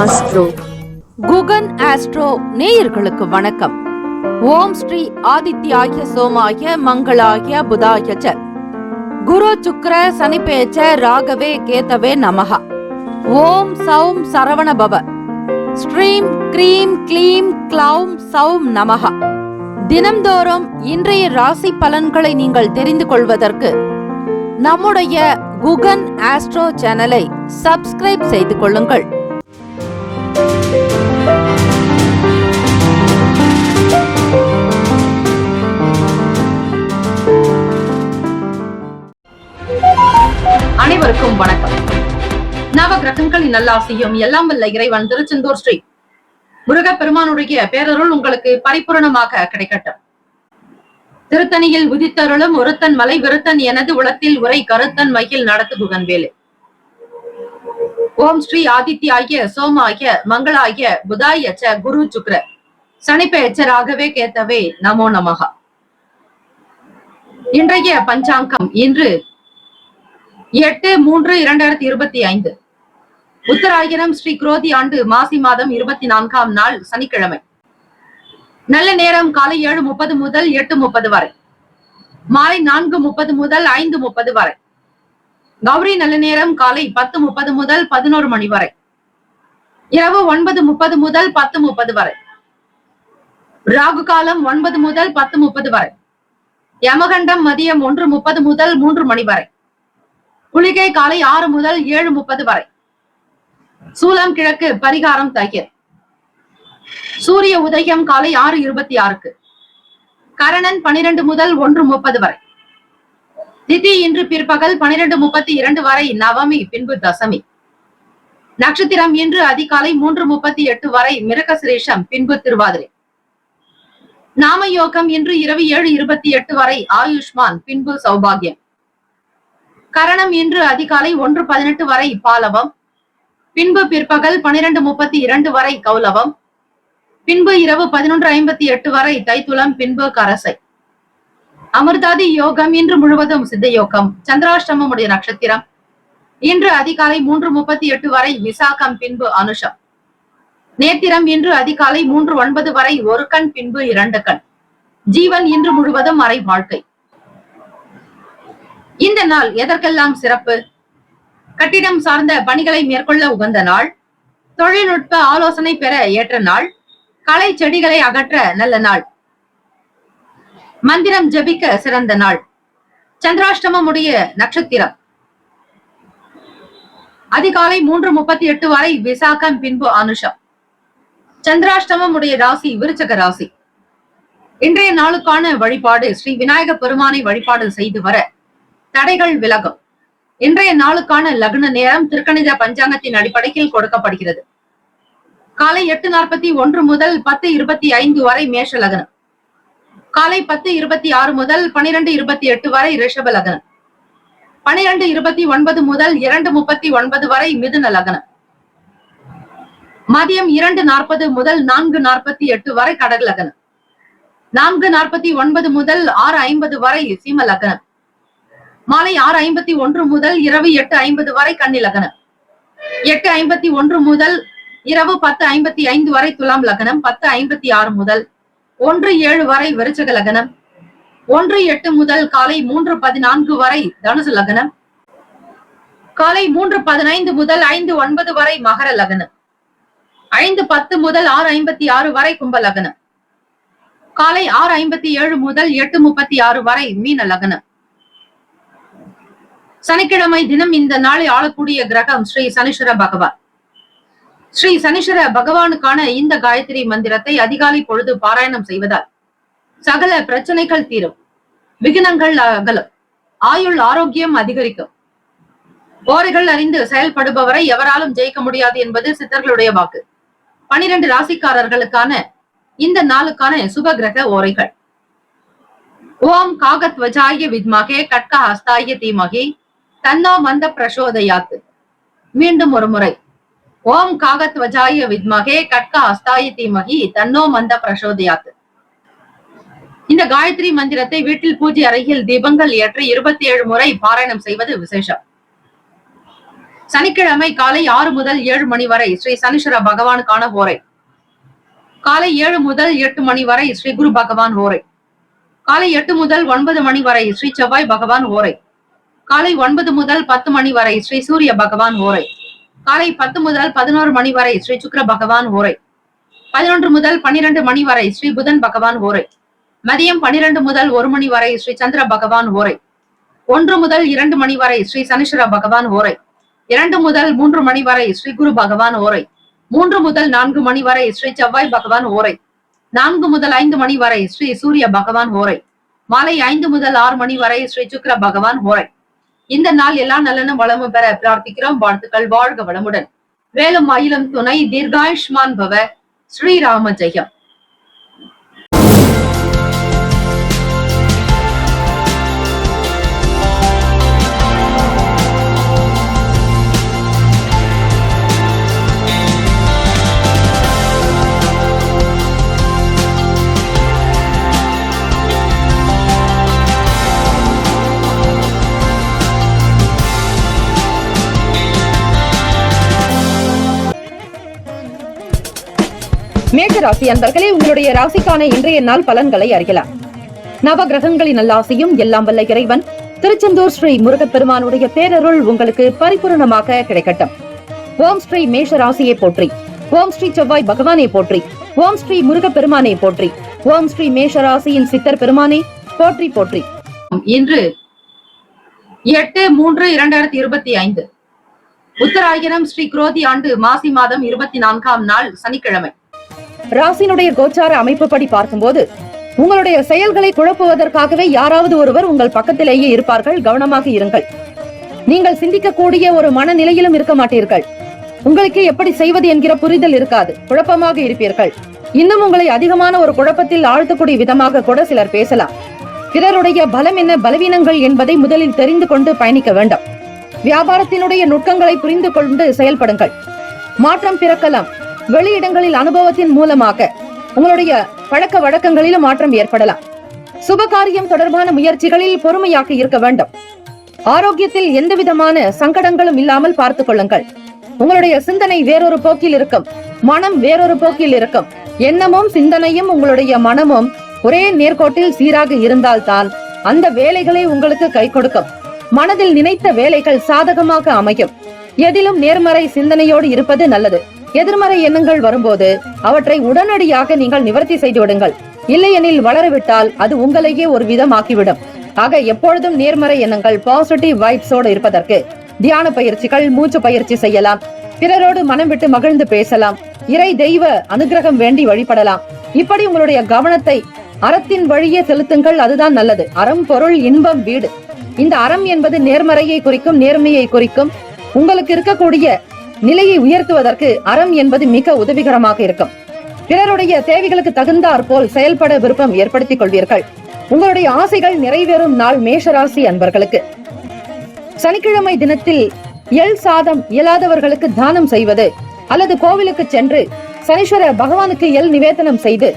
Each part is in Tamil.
ஆஸ்ட்ரோ. குகன் ஆஸ்ட்ரோ நேயர்களுக்கு வணக்கம். ஓம் ஸ்ரீ ஆதித்யாய சோமாய மங்களாய புதாய ச குரு சுக்ர சனிபேச்ச ராகவே கேதவே நமஹ. ஓம் சௌம் சரவண பவ. ஸ்ரீம் க்ரீம் க்ளீம் க்ளௌம் சௌம் நமஹ. தினம்தோறும் இன்றைய ராசி பலன்களை நீங்கள் தெரிந்து கொள்வதற்கு நம்முடைய குகன் ஆஸ்ட்ரோ சேனலை சப்ஸ்கிரைப் செய்து கொள்ளுங்கள். அனைவருக்கும் வணக்கம். நவ கிரகங்களின் நல்லாசியும் எல்லாம் வல்ல இறைவன் திருச்செந்தூர் ஸ்ரீ முருகப்பெருமானுடைய பேரருள் உங்களுக்கு பரிபூரணமாக கிடைக்கட்டும். திருத்தணியில் உதித்தருளும் ஒருத்தன் மலை விருத்தன் எனது உளத்தில் உரை கருத்தன் மகிழ் நடத்து குகன்வேலு. ஓம் ஸ்ரீ ஆதித்யாய சோமாய மங்களாய புதாய ச குரு சுக்ர சனிப்பெயர்ச்ச ராகவே கேத்தவே நமோ நமஹ. இன்றைய பஞ்சாங்கம் இன்று 8/3/2025 உத்தராயணம் ஸ்ரீ குரோதி ஆண்டு மாசி மாதம் 24ஆம் நாள் சனிக்கிழமை. நல்ல நேரம் காலை 7:30 முதல் 8:30 வரை, மாலை 4:30 முதல் 5:30 வரை. கௌரி நல்ல நேரம் காலை 10:30 முதல் 11 மணி வரை, இரவு 9:30 முதல் 10:30 வரை. ராகு காலம் 9 முதல் 10:30 வரை. யமகண்டம் மதியம் 1:30 முதல் 3 மணி வரை. குளிகை காலை 6 முதல் 7:30 வரை. சூலம் கிழக்கு, பரிகாரம் தயிர். சூரிய உதயம் காலை 6:26. கரணன் 12 முதல் 1:30 வரை. திதி இன்று பிற்பகல் 12:32 வரை நவமி, பின்பு தசமி. நட்சத்திரம் இன்று அதிகாலை 3:38 வரை மிருகசிரேஷம், பின்பு திருவாதிரை. நாம யோகம் இன்று இரவு 7:28 வரை ஆயுஷ்மான், பின்பு சௌபாகியம். கரணம் இன்று அதிகாலை 1:18 வரை பாலவம், பின்பு பிற்பகல் 12:32 வரை கௌலவம், பின்பு இரவு 11:58 வரை தைத்துளம், பின்பு கரசை. அமிர்தாதி யோகம் இன்று முழுவதும் சித்த யோகம். சந்திராஷ்டமம் உடைய நட்சத்திரம் இன்று அதிகாலை 3:38 வரை விசாகம், பின்பு அனுஷம். நேத்திரம் இன்று அதிகாலை 3:09 வரை ஒரு கண், பின்பு 2 கண். ஜீவன் இன்று முழுவதும் அரை வாழ்க்கை. இந்த நாள் எதற்கெல்லாம் சிறப்பு? கட்டிடம் சார்ந்த பணிகளை மேற்கொள்ள உகந்த நாள், தொழில்நுட்ப ஆலோசனை பெற ஏற்ற நாள், களை செடிகளை அகற்ற நல்ல நாள், மந்திரம் ஜபிக்க சிறந்த நாள். சந்திராஷ்டமம் உடைய நட்சத்திரம் அதிகாலை 3:38 வரை விசாகம், பின்பு அனுஷம். சந்திராஷ்டமம் உடைய ராசி விருச்சக ராசி. இன்றைய நாளுக்கான வழிபாடு ஸ்ரீ விநாயக பெருமானை வழிபாடு செய்து வர தடைகள் விலகும். இன்றைய நாளுக்கான லக்ன நேரம் திருக்கணித பஞ்சாங்கத்தின் அடிப்படையில் கொடுக்கப்படுகிறது. காலை 8:41 முதல் 10:25 வரை மேஷ லக்னம். காலை 10:26 முதல் 12:28 வரை ரிஷப லக்னம். 12:29 முதல் 2:39 வரை மிதுன லக்னம். மதியம் 2:40 முதல் 4:48 வரை கடக லக்னம். 4:49 முதல் 6:50 வரை சிம்ம லக்னம். மாலை 6:51 முதல் இரவு 8:50 வரை கன்னி லக்னம். 8:51 முதல் இரவு 10:55 வரை துலாம் லக்னம். 10:56 முதல் 1:07 வரை விருச்சக லக்னம். 1:08 முதல் காலை 3:14 வரை தனுசு லக்னம். காலை 3:15 முதல் 5:09 வரை மகர லக்னம். 5:10 முதல் 6:56 வரை கும்ப லக்னம். காலை 6:57 முதல் 8:36 வரை மீன லக்னம். சனிக்கிழமை தினம் இந்த நாளை ஆளக்கூடிய கிரகம் ஸ்ரீ சனீஸ்வர பகவான். ஸ்ரீ சனீஸ்வர பகவானுக்கான இந்த காயத்ரி மந்திரத்தை அதிகாலை பொழுது பாராயணம் செய்வதால் சகல பிரச்சனைகள் தீரும், விக்னங்கள் அகலும், ஆயுள் ஆரோக்கியம் அதிகரிக்கும். ஓரைகள் அறிந்து செயல்படுபவரை எவராலும் ஜெயிக்க முடியாது என்பது சித்தர்களுடைய வாக்கு. 12 ராசிக்காரர்களுக்கான இந்த நாளுக்கான சுப கிரக ஓரைகள். ஓம் காகத்வஜாய வித்மகே கட்க ஹஸ்தாய தீமகி தன்னோ மந்த பிரசோதயாத். மீண்டும் ஒரு முறை. ஓம் காகத்வஜாய வித்மகே கட்க ஹஸ்தாய தீமகி தன்னோ மந்த பிரசோதயாத். இந்த காயத்ரி மந்திரத்தை வீட்டில் பூஜை அறையில் தீபங்கள் ஏற்றி 27 முறை பாராயணம் செய்வது விசேஷம். சனிக்கிழமை காலை 6 முதல் 7 மணி வரை ஸ்ரீ சனீஸ்வர பகவானுக்கான ஹோரை. காலை 7 முதல் 8 மணி வரை ஸ்ரீ குரு பகவான் ஹோரை. காலை 8 முதல் 9 மணி வரை ஸ்ரீ செவ்வாய் பகவான் ஹோரை. காலை 9 முதல் 10 மணி வரை ஸ்ரீ சூரிய பகவான் ஹோரை. காலை 10 முதல் 11 மணி வரை ஸ்ரீ சுக்கிர பகவான் ஹோரை. 11 முதல் 12 மணி வரை ஸ்ரீ புதன் பகவான் ஹோரை. மதியம் 12 முதல் 1 மணி வரை ஸ்ரீ சந்திர பகவான் ஹோரை. 1 முதல் 2 மணி வரை ஸ்ரீ சனீஸ்வர பகவான் ஹோரை. 2 முதல் 3 மணி வரை ஸ்ரீ குரு பகவான் ஹோரை. 3 முதல் 4 மணி வரை ஸ்ரீ செவ்வாய் பகவான் ஹோரை. 4 முதல் 5 மணி வரை ஸ்ரீ சூரிய பகவான் ஹோரை. மாலை 5 முதல் 6 மணி வரை ஸ்ரீ சுக்கிர பகவான் ஹோரை. இந்த நாள் எல்லா நலனும் வளமும் பெற பிரார்த்திக்கிறோம். வாழ்த்துக்கள். வாழ்க வளமுடன். வேலும் மயிலும் துணை. தீர்காயுஷ்மான் பவ. ஸ்ரீராம ஜெயம். மேஷ ராசி அன்பர்களே, உங்களுடைய ராசிக்கான இன்றைய நாள் பலன்களை அறியலாம். நவ கிரகங்களின் நல்லாசியும் எல்லாம் வல்ல இறைவன் திருச்செந்தூர் ஸ்ரீ முருகப்பெருமானுடைய பேரருள் உங்களுக்கு பரிபூரணமாக கிடைக்கட்டும். ஓம் ஸ்ரீ மேஷ ராசியை போற்றி. ஓம் ஸ்ரீ செவ்வாய் பகவானை போற்றி. ஓம் ஸ்ரீ முருகப்பெருமானை போற்றி. ஓம் ஸ்ரீ மேஷ ராசியின் சித்தர் பெருமானை போற்றி போற்றி. இன்று 8/3/2025 உத்தராயணம் ஸ்ரீ குரோதி ஆண்டு மாசி மாதம் 24ஆம் நாள் சனிக்கிழமை. ராசினுடைய கோச்சார அமைப்புப்படி பார்க்கும்போது உங்களுடைய செயல்களை குழப்புவதற்காகவே யாராவது ஒருவர் உங்கள் பக்கத்திலேயே இருப்பார்கள். கவனமாக இருங்கள். நீங்கள் சிந்திக்கக்கூடிய ஒரு மனநிலையிலும் இருக்க மாட்டீர்கள். உங்களுக்கு எப்படி செய்வது என்கிற புரிதல் இருக்காது. குழப்பமாக இருப்பீர்கள். இன்னும் உங்களை அதிகமான ஒரு குழப்பத்தில் ஆழ்த்தக்கூடிய விதமாக கூட சிலர் பேசலாம். பிறருடைய பலம் என்ன, பலவீனங்கள் என்பதை முதலில் தெரிந்து கொண்டு பயணிக்க வேண்டும். வியாபாரத்தினுடைய நுட்பங்களை புரிந்து கொண்டு செயல்படுங்கள். மாற்றம் பிறக்கலாம். வெளியிடங்களில் அனுபவத்தின் மூலமாக உங்களுடைய பழக்க வழக்கங்களிலும் மாற்றம் ஏற்படலாம். சுபகாரியம் தொடர்பான முயற்சிகளில் பொறுமையாக இருக்க வேண்டும். ஆரோக்கியத்தில் எந்த விதமான சங்கடங்களும் இல்லாமல் பார்த்துக் கொள்ளுங்கள். உங்களுடைய சிந்தனை வேறொரு போக்கில் இருக்கும். மனம் வேறொரு போக்கில் இருக்கும். எண்ணமும் சிந்தனையும் உங்களுடைய மனமும் ஒரே நேர்கோட்டில் சீராக இருந்தால்தான் அந்த வேலைகளை உங்களுக்கு கை கொடுக்கும். மனதில் நினைத்த வேலைகள் சாதகமாக அமையும். எதிலும் நேர்மறை சிந்தனையோடு இருப்பது நல்லது. எதிர்மறை எண்ணங்கள் வரும்போது அவற்றை உடனடியாக நீங்கள் நிவர்த்தி செய்து விடுங்கள். இல்லையெனில் வளரவிட்டால் அது உங்களையே ஒரு விதமாக்கிவிடும். ஆக எப்பொழுதும் நேர்மறை எண்ணங்கள், பாசிட்டிவ் வைப்ஸோடு இருப்பதற்கு தியான பயிற்சிகள், மூச்சு பயிற்சி செய்யலாம். பிறரோடு மனம் விட்டு மகிழ்ந்து பேசலாம். இறை தெய்வ அனுகிரகம் வேண்டி வழிபடலாம். இப்படி உங்களுடைய கவனத்தை அறத்தின் வழியே செலுத்துங்கள். அதுதான் நல்லது. அறம், பொருள், இன்பம், வீடு. இந்த அறம் என்பது நேர்மறையை குறிக்கும், நேர்மையை குறிக்கும். உங்களுக்கு இருக்கக்கூடிய நிலையை உயர்த்துவதற்கு அறம் என்பது மிக உதவிகரமாக இருக்கும். பிறருடைய தேவைகளுக்கு தகுந்தாற் போல் செயல்பட விருப்பம் ஏற்படுத்திக் கொள்வீர்கள். உங்களுடைய ஆசைகள் நிறைவேறும் நாள் மேஷராசி அன்பர்களுக்கு. சனிக்கிழமை தினத்தில் எள் சாதம் இயலாதவர்களுக்கு தானம் செய்வது அல்லது கோவிலுக்கு சென்று சனீஸ்வர பகவானுக்கு எள் நிவேதனம் செய்து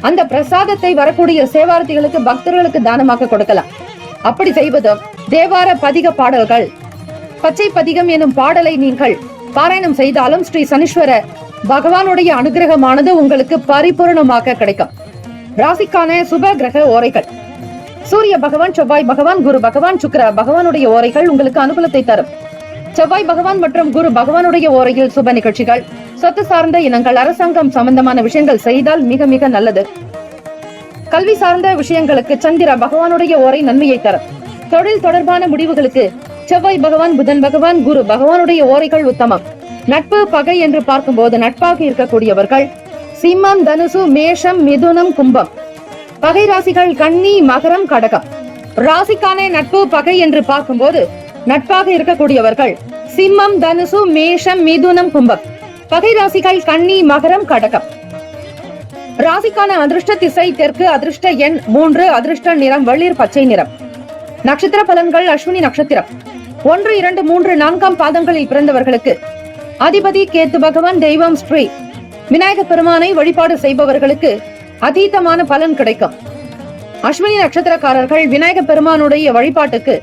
அந்த பிரசாதத்தை வரக்கூடிய சேவார்த்திகளுக்கு, பக்தர்களுக்கு தானமாக கொடுக்கலாம். அப்படி செய்வதும் தேவார பதிக பாடல்கள், பச்சை பதிகம் எனும் பாடலை நீங்கள் பாராயணம் செய்தாலும் ஸ்ரீ சனீஸ்வர பகவானுடைய அனுகிரகமானது உங்களுக்கு பரிபூர்ணமாக கிடைக்கும். ராசிக்கான சுப கிரக ஓரைகள். சூரிய பகவான், செவ்வாய் பகவான், குரு பகவான், சுக்கிர பகவானுடைய ஓரைகள் உங்களுக்கு அனுகூலத்தை தரும். செவ்வாய் பகவான் மற்றும் குரு பகவானுடைய ஓரையில் சுப நிகழ்ச்சிகள், சொத்து சார்ந்த இனங்கள், அரசாங்கம் சம்பந்தமான விஷயங்கள் செய்தால் மிக மிக நல்லது. கல்வி சார்ந்த விஷயங்களுக்கு சந்திர பகவானுடைய ஓரை நன்மையை தரும். தொழில் தொடர்பான முடிவுகளுக்கு செவ்வாய் பகவான், புதன் பகவான், குரு பகவானுடைய ஓரைகள் உத்தமம். நட்பு, பகை என்று பார்க்கும்போது நட்பாக இருக்கக்கூடியவர்கள் சிம்மம், தனுசு, மேஷம், மிதுனம், கும்பம். பகை ராசிகள் கன்னி, மகரம், கடகம். ராசிக்கான நட்பு, பகை என்று பார்க்கும்போது நட்பாக இருக்கக்கூடியவர்கள் சிம்மம், தனுசு, மேஷம், மிதுனம், கும்பம். பகை ராசிகள் கன்னி, மகரம், கடகம். ராசிக்கான அதிர்ஷ்ட திசை தெற்கு, அதிர்ஷ்ட எண் 3, அதிர்ஷ்ட நிறம் வெளிர் பச்சை நிறம். நட்சத்திர பலன்கள். அஸ்வினி நட்சத்திரம் 1, 2, 3, 4ஆம் பாதங்களில் பிறந்தவர்களுக்கு அதிபதி கேத்து பகவான். தெய்வம் ஸ்ரீ விநாயக பெருமானை வழிபாடு செய்பவர்களுக்கு அதீதமான பலன் கிடைக்கும். அஸ்வினி நட்சத்திரக்காரர்கள் விநாயக பெருமானுடைய வழிபாட்டுக்கு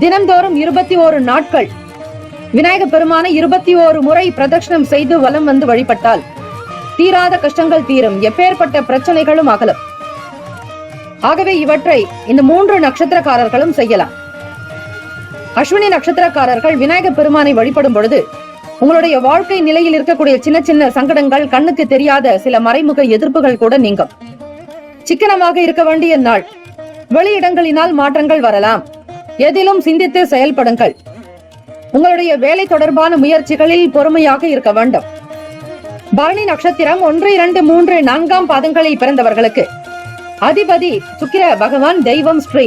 தினந்தோறும் 21 நாட்கள் விநாயக பெருமானை 21 முறை பிரதட்சணம் செய்து வலம் வந்து வழிபட்டால் தீராத கஷ்டங்கள் தீரும், எப்பேற்பட்ட பிரச்சனைகளும் அகலும். ஆகவே இவற்றை இந்த 3 நட்சத்திரக்காரர்களும் செய்யலாம். அஸ்வினி நட்சத்திரக்காரர்கள் விநாயக பெருமானை வழிபடும் பொழுது உங்களுடைய வாழ்க்கை நிலையில் இருக்கக்கூடிய சின்ன சின்ன சங்கடங்கள், கண்ணுக்கு தெரியாத சில மறைமுக எதிர்ப்புகள் கூட நீங்கும். சிக்கனமாக இருக்க வேண்டிய நாள். வெளியிடங்களினால் மாற்றங்கள் வரலாம். எதிலும் சிந்தித்து செயல்படுங்கள். உங்களுடைய வேலை தொடர்பான முயற்சிகளில் பொறுமையாக இருக்க வேண்டும். பரணி நட்சத்திரம் 1, 2, 3, 4 பாதங்களில் பிறந்தவர்களுக்கு அதிபதி சுக்கிர பகவான், தெய்வம் ஸ்ரீ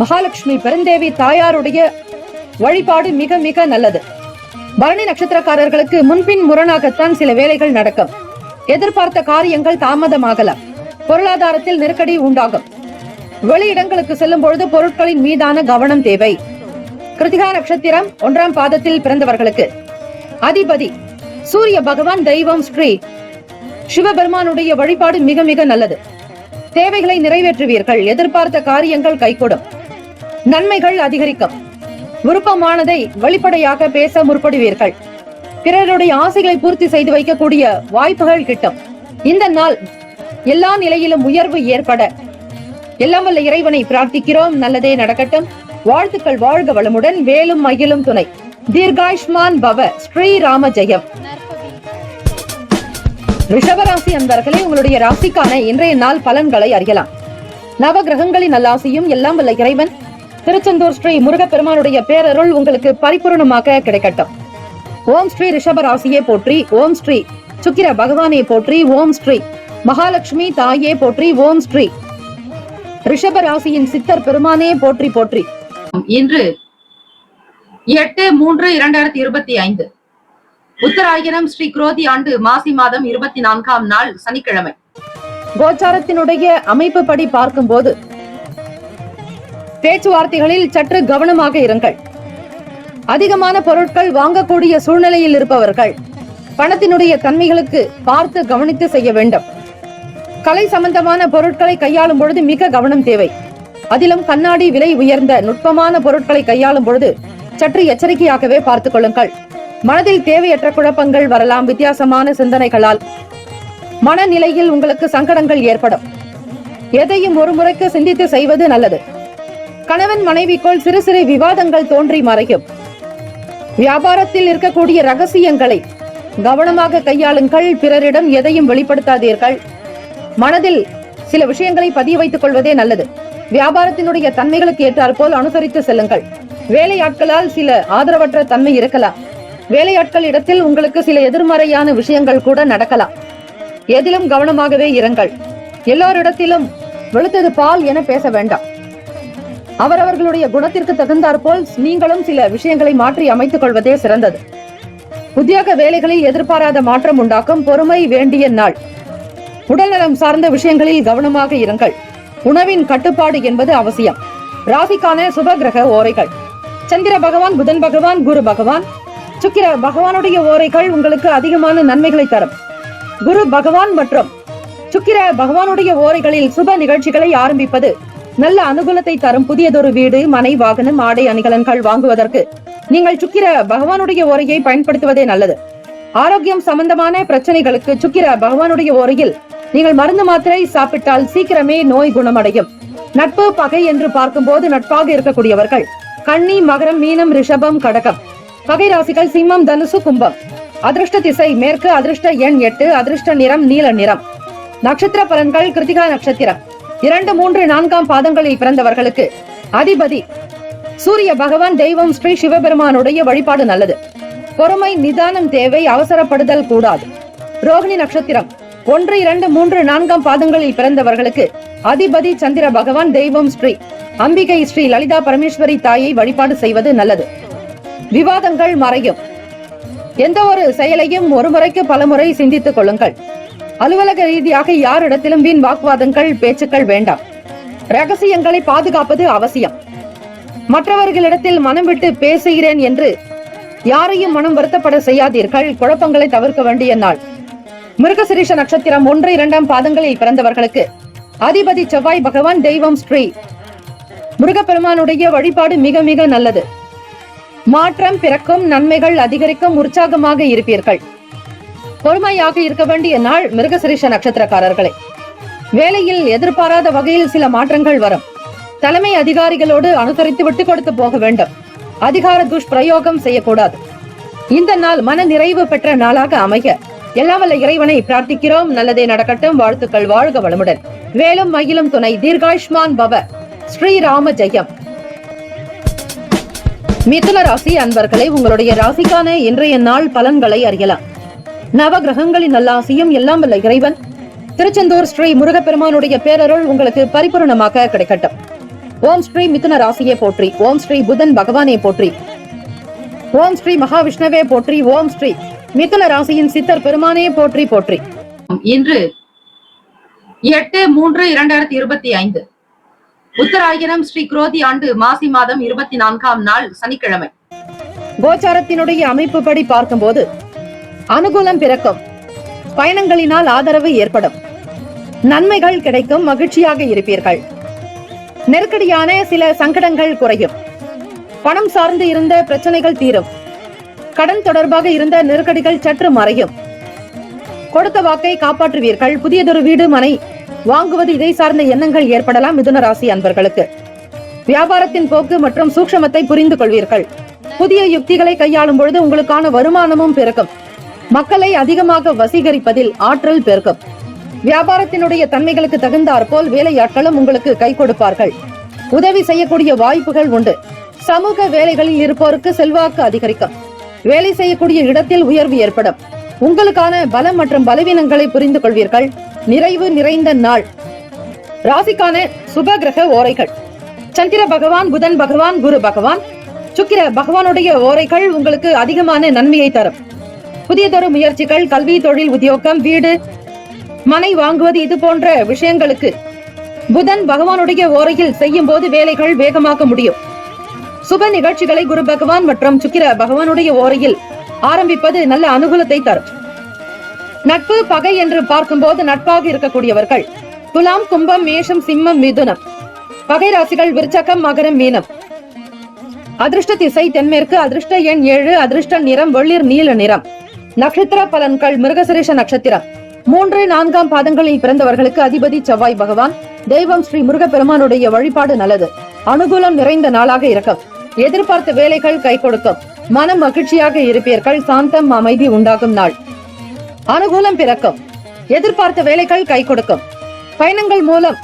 மகாலட்சுமி பெருந்தேவி தாயாருடைய வழிபாடு மிக மிக நல்லது. பரணி நட்சத்திரக்காரர்களுக்கு முன்பின் முரணாகத்தான் சில வேலைகள் நடக்கும். எதிர்பார்த்த காரியங்கள் தாமதமாகலாம். பொருளாதாரத்தில் நெருக்கடி உண்டாகும். வெளியிடங்களுக்கு செல்லும் பொழுது பொருட்களின் மீதான கவனம் தேவை. கிருத்திகா நட்சத்திரம் 1ஆம் பாதத்தில் பிறந்தவர்களுக்கு அதிபதி சூரிய பகவான், தெய்வம் ஸ்ரீ சிவபெருமானுடைய வழிபாடு மிக மிக நல்லது. தேவைகளை நிறைவேற்றுவீர்கள். எதிர்பார்த்த காரியங்கள் கைகூடும். நன்மைகள் அதிகரிக்கும். விருப்பமானதை வெளிப்படையாக பேச முற்படுவீர்கள். பிறருடைய ஆசைகளை பூர்த்தி செய்து வைக்கக்கூடிய வாய்ப்புகள் கிட்டும். இந்த நாள் எல்லா நிலையிலும் உயர்வு ஏற்பட எல்லாம் வல்ல இறைவனை பிரார்த்திக்கிறோம். நல்லதே நடக்கட்டும். வாழ்த்துக்கள். வாழ்க வளமுடன். வேலும் மகிழும் துணை. தீர்காயுஷ்மான் பவ. ஸ்ரீராம ஜெயம். ரிஷபராசி அன்பர்களே, உங்களுடைய ராசிக்கான இன்றைய நாள் பலன்களை அறியலாம். நவ கிரகங்களின் நல்லாசியும் எல்லாம் வல்ல இறைவன் திருச்செந்தூர் ஸ்ரீ முருகப்பெருமானுடைய பேரருள் உங்களுக்கு பரிபூர்ணமாக கிடைக்கட்டும். ஓம் ஸ்ரீ ரிஷபராசியே போற்றி. ஓம் ஸ்ரீ சுக்கிர பகவானே போற்றி. ஓம் ஸ்ரீ மகாலட்சுமி தாயே போற்றி. ஓம் ஸ்ரீ ரிஷபராசியின் சித்தர் பெருமானே போற்றி போற்றி. இன்று 8/3/2025 உத்தராயணம் ஸ்ரீ குரோதி ஆண்டு மாசி மாதம் 24ஆம் நாள் சனிக்கிழமை. கோச்சாரத்தினுடைய அமைப்பு படி பார்க்கும் போது பேச்சுவார்த்தைகளில் சற்று கவனமாக இருங்கள். அதிகமான பொருட்கள் வாங்கக்கூடிய சூழ்நிலையில் இருப்பவர்கள் பணத்தினுடைய தன்மைகளுக்கு பார்த்து கவனித்து செய்ய வேண்டும். கலை சம்பந்தமான பொருட்களை கையாளும் பொழுது மிக கவனம் தேவை. அதிலும் கண்ணாடி விலை உயர்ந்த நுட்பமான பொருட்களை கையாளும் பொழுது சற்று எச்சரிக்கையாகவே பார்த்துக் கொள்ளுங்கள். மனதில் தேவையற்ற குழப்பங்கள் வரலாம். வித்தியாசமான சிந்தனைகளால் மனநிலையில் உங்களுக்கு சங்கடங்கள் ஏற்படும். எதையும் ஒரு முறைக்கு சிந்தித்து செய்வது நல்லது. கணவன் மனைவிக்குள் சிறு சிறு விவாதங்கள் தோன்றி மறையும். வியாபாரத்தில் இருக்கக்கூடிய ரகசியங்களை கவனமாக கையாளுங்கள். பிறரிடம் எதையும் வெளிப்படுத்தாதீர்கள். மனதில் சில விஷயங்களை பதிய வைத்துக் கொள்வதே நல்லது. வியாபாரத்தினுடைய தன்மைகளுக்கு ஏற்றாற்போல் அனுசரித்து செல்லுங்கள். வேலையாட்களால் சில ஆதரவற்ற தன்மை இருக்கலாம். வேலையாட்கள் இடத்தில் உங்களுக்கு சில எதிர்மறையான விஷயங்கள் கூட நடக்கலாம். எதிலும் கவனமாகவே இருங்கள். எல்லோரிடத்திலும் வெளுத்தது பால் என பேச வேண்டாம். அவரவர்களுடைய குணத்திற்கு தகுந்தாற்போல் நீங்களும் சில விஷயங்களை மாற்றி அமைத்துக் கொள்வதே சிறந்தது. உத்தியோக வேலைகளில் எதிர்பாராத மாற்றம் உண்டாக்கும். பொறுமை வேண்டிய நாள். உடல்நலம் சார்ந்த விஷயங்களில் கவனமாக இருங்கள். உணவின் கட்டுப்பாடு என்பது அவசியம். ராசிக்கான சுப கிரக ஓரைகள்: சந்திர பகவான், புதன் பகவான், குரு பகவான், சுக்கிர பகவானுடைய ஓரைகள் உங்களுக்கு அதிகமான நன்மைகளை தரும். குரு பகவான் மற்றும் சுக்கிர பகவானுடைய ஓரைகளில் சுப நிகழ்ச்சிகளை ஆரம்பிப்பது நல்ல அனுகூலத்தை தரும். புதியதொரு வீடு, மனை, வாகனம், ஆடை, அணிகலன்கள் வாங்குவதற்கு நீங்கள் சுக்கிர பகவானுடைய ஓரையை பயன்படுத்துவதே நல்லது. ஆரோக்கியம் சம்பந்தமான பிரச்சனைகளுக்கு சுக்கிர பகவானுடைய ஓரையில் நீங்கள் மருந்து மாத்திரை சாப்பிட்டால் சீக்கிரமே நோய் குணமடையும். நட்பு பகை என்று பார்க்கும்போது நட்பாக இருக்கக்கூடியவர்கள் கன்னி, மகரம், மீனம், ரிஷபம், கடகம். பகை ராசிகள் சிம்மம், தனுசு, கும்பம். அதிர்ஷ்ட திசை மேற்கு. அதிர்ஷ்ட எண் 8. அதிர்ஷ்ட நிறம் நீல நிறம். நட்சத்திர பலன்கள்: கிருத்திகா நட்சத்திரம் 2, 3, 4 பாதங்களில் பிறந்தவர்களுக்கு அதிபதி சூரிய பகவான், தெய்வம் ஸ்ரீ சிவபெருமானுடைய வழிபாடு நல்லது. பொறுமை, நிதானம் தேவை. அவசரப்படுதல் கூடாது. ரோகிணி நட்சத்திரம் 1, 2, 3, 4 பாதங்களில் பிறந்தவர்களுக்கு அதிபதி சந்திர பகவான், தெய்வம் ஸ்ரீ அம்பிகை ஸ்ரீ லலிதா பரமேஸ்வரி தாயை வழிபாடு செய்வது நல்லது. விவாதங்கள் மறையும். எந்த ஒரு செயலையும் ஒரு முறைக்கு பலமுறை சிந்தித்துக் கொள்ளுங்கள். அலுவலக ரீதியாக யாரிடத்திலும் வீண் வாக்குவாதங்கள், பேச்சுக்கள் வேண்டாம். ரகசியங்களை பாதுகாப்பது அவசியம். மற்றவர்களிடத்தில் மனம் விட்டு பேசுகிறேன் என்று யாரையும் மனம் வருத்தப்பட செய்யாதீர்கள். குழப்பங்களை தவிர்க்க வேண்டிய நாள். மிருகசிரீஷ நட்சத்திரம் 1, 2 பாதங்களில் பிறந்தவர்களுக்கு அதிபதி செவ்வாய் பகவான், தெய்வம் ஸ்ரீ முருகப்பெருமானுடைய வழிபாடு மிக மிக நல்லது. மாற்றம் பிறக்கும், நன்மைகள் அதிகரிக்கும், உற்சாகமாக இருப்பீர்கள். பொறுமையாக இருக்க வேண்டிய நாள் மிருகசிரீஷ நட்சத்திரக்காரர்களே. வேலையில் எதிர்பாராத வகையில் சில மாற்றங்கள் வரும். தலைமை அதிகாரிகளோடு அனுசரித்து விட்டு கொடுத்து போக வேண்டும். அதிகார துஷ்பிரயோகம் செய்யக்கூடாது. இந்த நாள் மன நிறைவு பெற்ற நாளாக அமைய எல்லாம் வல்ல இறைவனை பிரார்த்திக்கிறோம். நல்லதே நடக்கட்டும். வாழ்த்துக்கள். வாழ்க வளமுடன். வேலும் மயிலும் துணை. தீர்காயுஷ்மான் பவ. ஸ்ரீராம ஜெயம். மிதுன ராசி அன்பர்களை, உங்களுடைய ராசிக்கான இன்றைய நாள் பலன்களை அறியலாம். நவ கிரகங்களின் நல்லாசியும் எல்லாம் வல்ல இறைவன் திருச்செந்தூர் ஸ்ரீ முருகப்பெருமானுடைய பேரருள் உங்களுக்கு பரிபூர்ணமாக கிடைக்கட்டும். ஓம் ஸ்ரீ மிதுன ராசியை போற்றி. ஓம் ஸ்ரீ புதன் பகவானை போற்றி. ஓம் ஸ்ரீ மகாவிஷ்ணுவே போற்றி. ஓம் ஸ்ரீ மிதுன ராசியின் சித்தர் பெருமானே போற்றி போற்றி. இன்று 8/3/2025 உத்தராயணம் ஸ்ரீ குரோதி ஆண்டு மாசி மாதம் 24ஆம் நாள் சனிக்கிழமை. கோச்சாரத்தினுடைய அமைப்புப்படி பார்க்கும்போது அனுகூலம் பிறக்கும். பயணங்களினால் ஆதரவு ஏற்படும். நன்மைகள் கிடைக்கும். மகிழ்ச்சியாக இருப்பீர்கள். நெருக்கடியான சில சங்கடங்கள் குறையும். பணம் சார்ந்து இருந்த பிரச்சனைகள் தீரும். கடன் தொடர்பாக இருந்த நெருக்கடிகள் சற்று மறையும். கொடுத்த வாக்கை காப்பாற்றுவீர்கள். புதியதொரு வீடு மனை வாங்குவது இதை சார்ந்த எண்ணங்கள் ஏற்படலாம். மிதுன ராசி அன்பர்களுக்கு வியாபாரத்தின் போக்கு மற்றும் சூக்ஷமத்தை புரிந்து கொள்வீர்கள். புதிய யுக்திகளை கையாளும் பொழுது உங்களுக்கான வருமானமும் பெருக்கும். மக்களை அதிகமாக வசீகரிப்பதில் ஆற்றல் பெருக்கும். வியாபாரத்தினுடைய தன்மைகளுக்கு தகுந்தாற்போல் வேலையாட்களும் உங்களுக்கு கை கொடுப்பார்கள். உதவி செய்யக்கூடிய வாய்ப்புகள் உண்டு. சமூக வேலைகளில் இருப்போருக்கு செல்வாக்கு அதிகரிக்கும். வேலை செய்யக்கூடிய இடத்தில் உயர்வு ஏற்படும். உங்களுக்கான பலம் மற்றும் பலவீனங்களை புரிந்து கொள்வீர்கள். நிறைவு நிறைந்த நாள். ராசிக்கான சுப கிரக ஓரைகள். சந்திர பகவான், புதன் பகவான், குரு பகவான், சுக்கிர பகவானுடைய ஓரைகள் உங்களுக்கு அதிகமான நன்மையை தரும். புதியதொரு முயற்சிகள், கல்வி, தொழில், உத்தியோகம், வீடு மனை வாங்குவது இது போன்ற விஷயங்களுக்கு புதன் பகவானுடைய ஓரையில் செய்யும் போது வேலைகள் வேகமாக முடியும். சுப நிகழ்ச்சிகளை குரு பகவான் மற்றும் சுக்கிர பகவானுடைய ஓரையில் ஆரம்பிப்பது நல்ல அனுகூலத்தை தரும். நட்பு பகை என்று பார்க்கும்போது நட்பாக இருக்கக்கூடியவர்கள் துலாம், கும்பம், மேஷம், சிம்மம், மிதுனம். பகை ராசிகள் விருச்சகம், மகரம், மீனம். அதிர்ஷ்ட திசை தென்மேற்கு. அதிர்ஷ்ட எண் 7. அதிர்ஷ்ட நிறம் வெளிர் நீல நிறம். நட்சத்திர பலன்கள். மிருகசிரீஷ நட்சத்திரம் 3, 4ஆம் பாதங்களில் பிறந்தவர்களுக்கு அதிபதி செவ்வாய் பகவான். தெய்வம் ஸ்ரீ முருகப்பெருமானுடைய வழிபாடு நல்லது. அனுகூலம் நிறைந்த நாளாக இருக்கும். எதிர்பார்த்த வேலைகள் கை கொடுக்கும். மனம் மகிழ்ச்சியாக இருப்பீர்கள். சாந்தம், அமைதி உண்டாகும் நாள். அனுகூலம் பிறக்கும். எதிர்பார்த்த வேலைகள் கை கொடுக்கும். பயணங்கள் மூலம்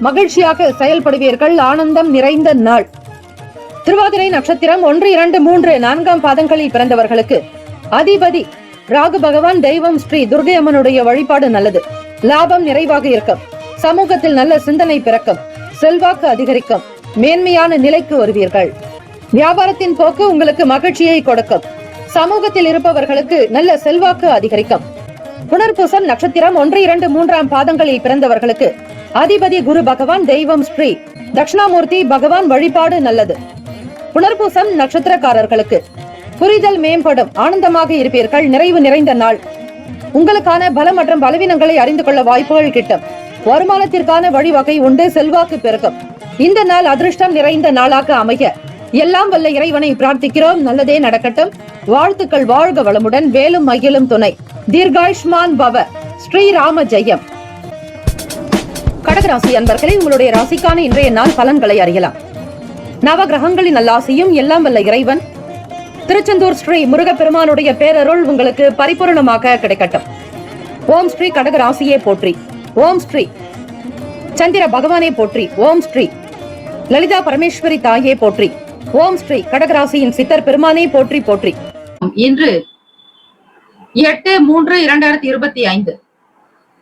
மகிழ்ச்சியாக செயல்படுவீர்கள். ஆனந்தம் நிறைந்த நாள். திருவாதிரை நட்சத்திரம் 1, 2, 3, 4ஆம் பாதங்களில் பிறந்தவர்களுக்கு அதிபதி ராகு பகவான். தெய்வம் ஸ்ரீ துர்கை அம்மனுடைய வழிபாடு நல்லது. லாபம் நிறைவாக இருக்கும். சமூகத்தில் நல்ல சிந்தனை பிறக்கும். செல்வாக்கு அதிகரிக்கும். மேன்மையான நிலைக்கு வருவீர்கள். வியாபாரத்தின் போக்கு உங்களுக்கு மகிழ்ச்சியை கொடுக்கும். சமூகத்தில் இருப்பவர்களுக்கு நல்ல செல்வாக்கு அதிகரிக்கும். புனர்பூசம் நட்சத்திரம் 1, 2, 3ஆம் பாதங்களில் பிறந்தவர்களுக்கு அதிபதி குரு பகவான். தெய்வம் ஸ்ரீ தட்சிணாமூர்த்தி பகவான் வழிபாடு நல்லது. புனர்பூசம் நட்சத்திரக்காரர்களுக்கு புரிதல் மேம்படும். ஆனந்தமாக இருப்பீர்கள். நிறைவு நிறைந்த நாள். உங்களுக்கான பலம் மற்றும் பலவீனங்களை அறிந்து கொள்ள வாய்ப்புகள் கிட்டும். வருமானத்திற்கான வழிவகை உண்டு. செல்வாக்கு பெருக்கும். இந்த நாள் அதிர்ஷ்டம் நிறைந்த நாளாக அமைய எல்லாம் வல்ல இறைவனை பிரார்த்திக்கிறோம். நல்லதே நடக்கட்டும். வாழ்த்துக்கள். வாழ்க வளமுடன். வேலும் மயிலும் துணை. தீர்காயுஷ்மான் பவ. ஸ்ரீராம ஜெயம். கடகராசி அன்பர்களே, உங்களுடைய ராசிக்கான இன்றைய நாள் பலன்களை அறியலாம். நவ கிரகங்களின் நல்லாசியும் எல்லாம் வல்ல இறைவன் திருச்செந்தூர் ஸ்ரீ முருகப்பெருமானுடைய பேரருள் உங்களுக்கு பரிபூர்ணமாக கிடைக்கட்டும். ஓம் ஸ்ரீ கடகராசியே போற்றி. ஓம் ஸ்ரீ சந்திர பகவானே போற்றி. ஓம் ஸ்ரீ லலிதா பரமேஸ்வரி தாயே போற்றி. ஓம் ஸ்ரீ கடகராசியின் சித்தர் பெருமானே போற்றி போற்றி. இன்று 8/3/2025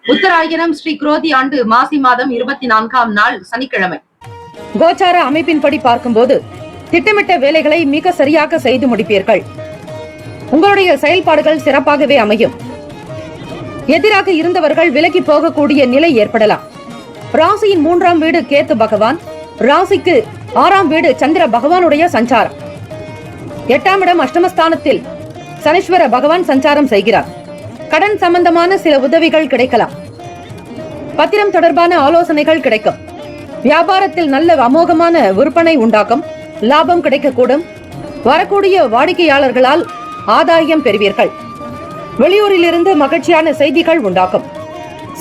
உத்தராயணம் ஸ்ரீ குரோதி ஆண்டு மாசி மாதம் 24ஆம் நாள் சனிக்கிழமை. கோச்சார அமைப்பின்படி பார்க்கும்போது திட்டமிட்ட வேலைகளை மிக சரியாக செய்து முடிப்பீர்கள். உங்களுடைய செயல்பாடுகள் சிறப்பாகவே அமையும். எதிராக இருந்தவர்கள் விலகி போகக்கூடிய நிலை ஏற்படலாம். ராசியின் 3ஆம் வீடு கேத்து பகவான். ராசிக்கு 6ஆம் வீடு சந்திர பகவானுடைய சஞ்சாரம். 8ஆம் இடம் அஷ்டமஸ்தானத்தில் சனீஸ்வர பகவான் சஞ்சாரம் செய்கிறார். கடன் சம்பந்தமான சில உதவிகள் கிடைக்கலாம். பத்திரம் தொடர்பான ஆலோசனைகள் கிடைக்கும். வியாபாரத்தில் நல்ல அமோகமான விற்பனை உண்டாகும். லாபம் கிடைக்கக்கூடும். வரக்கூடிய வாடிக்கையாளர்களால் ஆதாயம் பெறுவீர்கள். வெளியூரிலிருந்து மகிழ்ச்சியான செய்திகள் உண்டாகும்.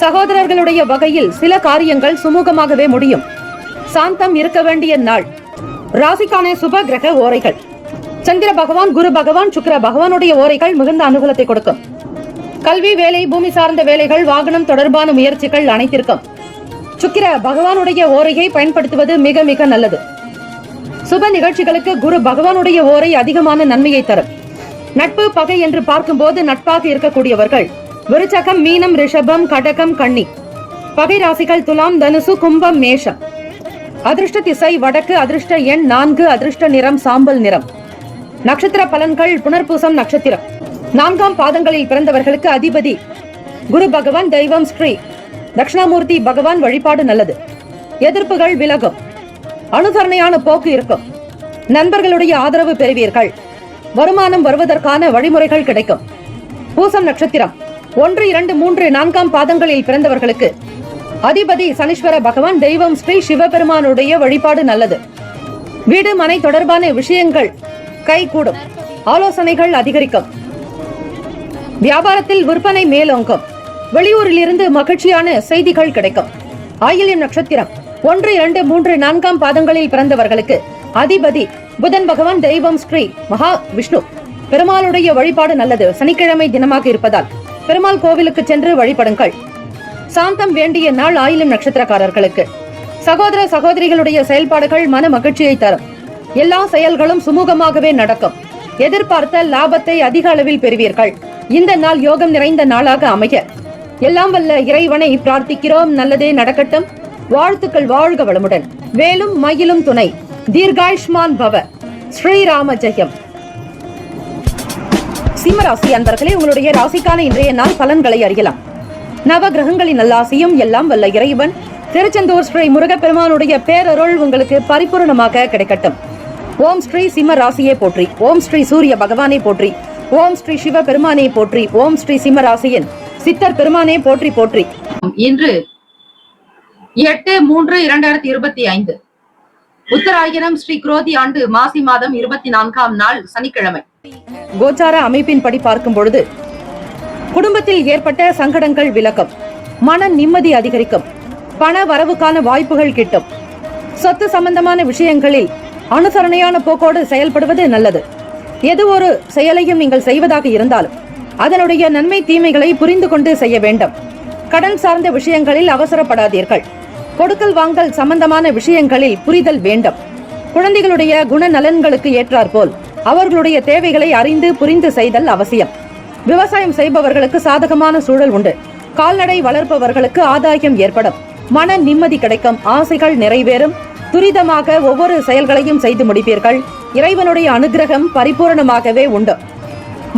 சகோதரர்களுடைய வகையில் சில காரியங்கள் சுமூகமாகவே முடியும். சாந்தம் இருக்க வேண்டிய நாள். ராசிக்கான சுப கிரக ஓரைகள். சந்திர பகவான், குரு பகவான், சுக்கிர பகவானுடைய ஓரைகள் மிகுந்த அனுகூலத்தை கொடுக்கும். கல்வி, வேலை, பூமி சார்ந்த வேலைகள், வாகனம் தொடர்பான முயற்சிகள் அனைத்திற்கும் சுக்கிர பகவானுடைய ஓரையை பயன்படுத்துவது மிக மிக நல்லது. சுப நிகழ்ச்சிகளுக்கு குரு பகவானுடைய ஓரை அதிகமான நன்மையை தரும். நட்பு, பகை என்று பார்க்கும்போது நட்பாக இருக்கக்கூடியவர்கள் விருச்சகம், மீனம், ரிஷபம், கடகம், கன்னி. பகை ராசிகள் துலாம், தனுசு, கும்பம், மேஷம். அதிர்ஷ்ட திசை வடக்கு. அதிர்ஷ்ட எண் 4. அதிர்ஷ்ட நிறம் சாம்பல் நிறம். நட்சத்திர பலன்கள். புனர்பூசம் நட்சத்திரம் 4ஆம் பாதங்களில் பிறந்தவர்களுக்கு அதிபதி குரு பகவான். தெய்வம் ஸ்ரீ தட்சிணாமூர்த்தி பகவான் வழிபாடு நல்லது. எதிர்ப்புகள் விலகும். அனுசரணையான போக்கு இருக்கும். நண்பர்களுடைய ஆதரவு பெறுவீர்கள். வருமானம் வருவதற்கான வழிமுறைகள் கிடைக்கும். பூசம் நட்சத்திரம் 1, 2, 3, 4ஆம் பாதங்களில் பிறந்தவர்களுக்கு அதிபதி சனீஸ்வர பகவான். தெய்வம் ஸ்ரீ சிவபெருமானுடைய வழிபாடு நல்லது. வீடு, மனை தொடர்பான விஷயங்கள் கைகூடும். ஆலோசனைகள் அதிகரிக்கும். வியாபாரத்தில் விற்பனை மேலோங்கும். வெளியூரில் இருந்து மகிழ்ச்சியான செய்திகள் கிடைக்கும். ஆயில்யம் நட்சத்திரம் 1, 2, 3, 4ஆம் பாதங்களில் பிறந்தவர்களுக்கு அதிபதி புதன் பகவான். தெய்வம் ஸ்ரீ மகா விஷ்ணு பெருமாளுடைய வழிபாடு நல்லது. சனிக்கிழமை தினமாக இருப்பதால் பெருமாள் கோவிலுக்கு சென்று வழிபடுங்கள். சாந்தம் வேண்டிய நாள் ஆயில்யம் நட்சத்திரக்காரர்களுக்கு. சகோதர சகோதரிகளுடைய செயல்பாடுகள் மன மகிழ்ச்சியை தரும். எல்லா செயல்களும் சுமூகமாகவே நடக்கும். எதிர்பார்த்த லாபத்தை அதிக அளவில் பெறுவீர்கள். இந்த நாள் யோகம் நிறைந்த நாளாக அமைய எல்லாம் வல்ல இறைவனை பிரார்த்திக்கிறோம். நல்லதே நடக்கட்டும். வாழ்த்துக்கள். வாழ்க வளமுடன். வேலும் மயிலும் துணை. தீர்காயுஷ்மான் பவ. ஸ்ரீராம ஜெயம். சிம்மராசி அன்பர்களே, உங்களுடைய ராசிக்கான இன்றைய நாள் பலன்களை அறியலாம். நவ கிரகங்களின் நல்லாசியும் எல்லாம் வல்ல இறைவன் திருச்செந்தூர் ஸ்ரீ முருகப்பெருமானுடைய பேரருள் உங்களுக்கு பரிபூர்ணமாக கிடைக்கட்டும். ஓம் ஸ்ரீ சிம்ம ராசியே போற்றி. ஓம் ஸ்ரீ சூரிய பகவானே போற்றி. ஓம் ஸ்ரீ சிவ பெருமானே போற்றி. ஓம் ஸ்ரீ சிம்ம ராசியின் சித்தர் பெருமானே போற்றி போற்றி. இன்று 8/3/2025 உத்தராயணம் ஸ்ரீ குரோதி ஆண்டு மாசி மாதம் 24ஆம் நாள் சனிக்கிழமை. கோச்சார அமைப்பின்படி பார்க்கும் பொழுது குடும்பத்தில் ஏற்பட்ட சங்கடங்கள் விலகும். மன நிம்மதி அதிகரிக்கும். பண வரவுக்கான வாய்ப்புகள் கிட்டும். சொத்து சம்பந்தமான விஷயங்களில் அனுசரணையான போக்கோடு செயல்படுவது நல்லது. எது ஒரு செயலையும் நீங்கள் செய்வதாக இருந்தாலும் அதனுடைய நன்மை தீமைகளை புரிந்து கொண்டு செய்ய வேண்டும். கடன் சார்ந்த விஷயங்களில் அவசரப்படாதீர்கள். கொடுக்கல் வாங்கல் சம்பந்தமான விஷயங்களில் புரிதல் வேண்டும். குழந்தைகளுடைய குணநலன்களுக்கு ஏற்றாற்போல் அவர்களுடைய தேவைகளை அறிந்து புரிந்து செய்தல் அவசியம். விவசாயம் செய்பவர்களுக்கு சாதகமான சூழல் உண்டு. கால்நடை வளர்ப்பவர்களுக்கு ஆதாயம் ஏற்படும். மன நிம்மதி கிடைக்கும். ஆசைகள் நிறைவேறும். துரிதமாக ஒவ்வொரு செயல்களையும் செய்து முடிப்பீர்கள். இறைவனுடைய அனுகிரகம் பரிபூரணமாகவே உண்டு.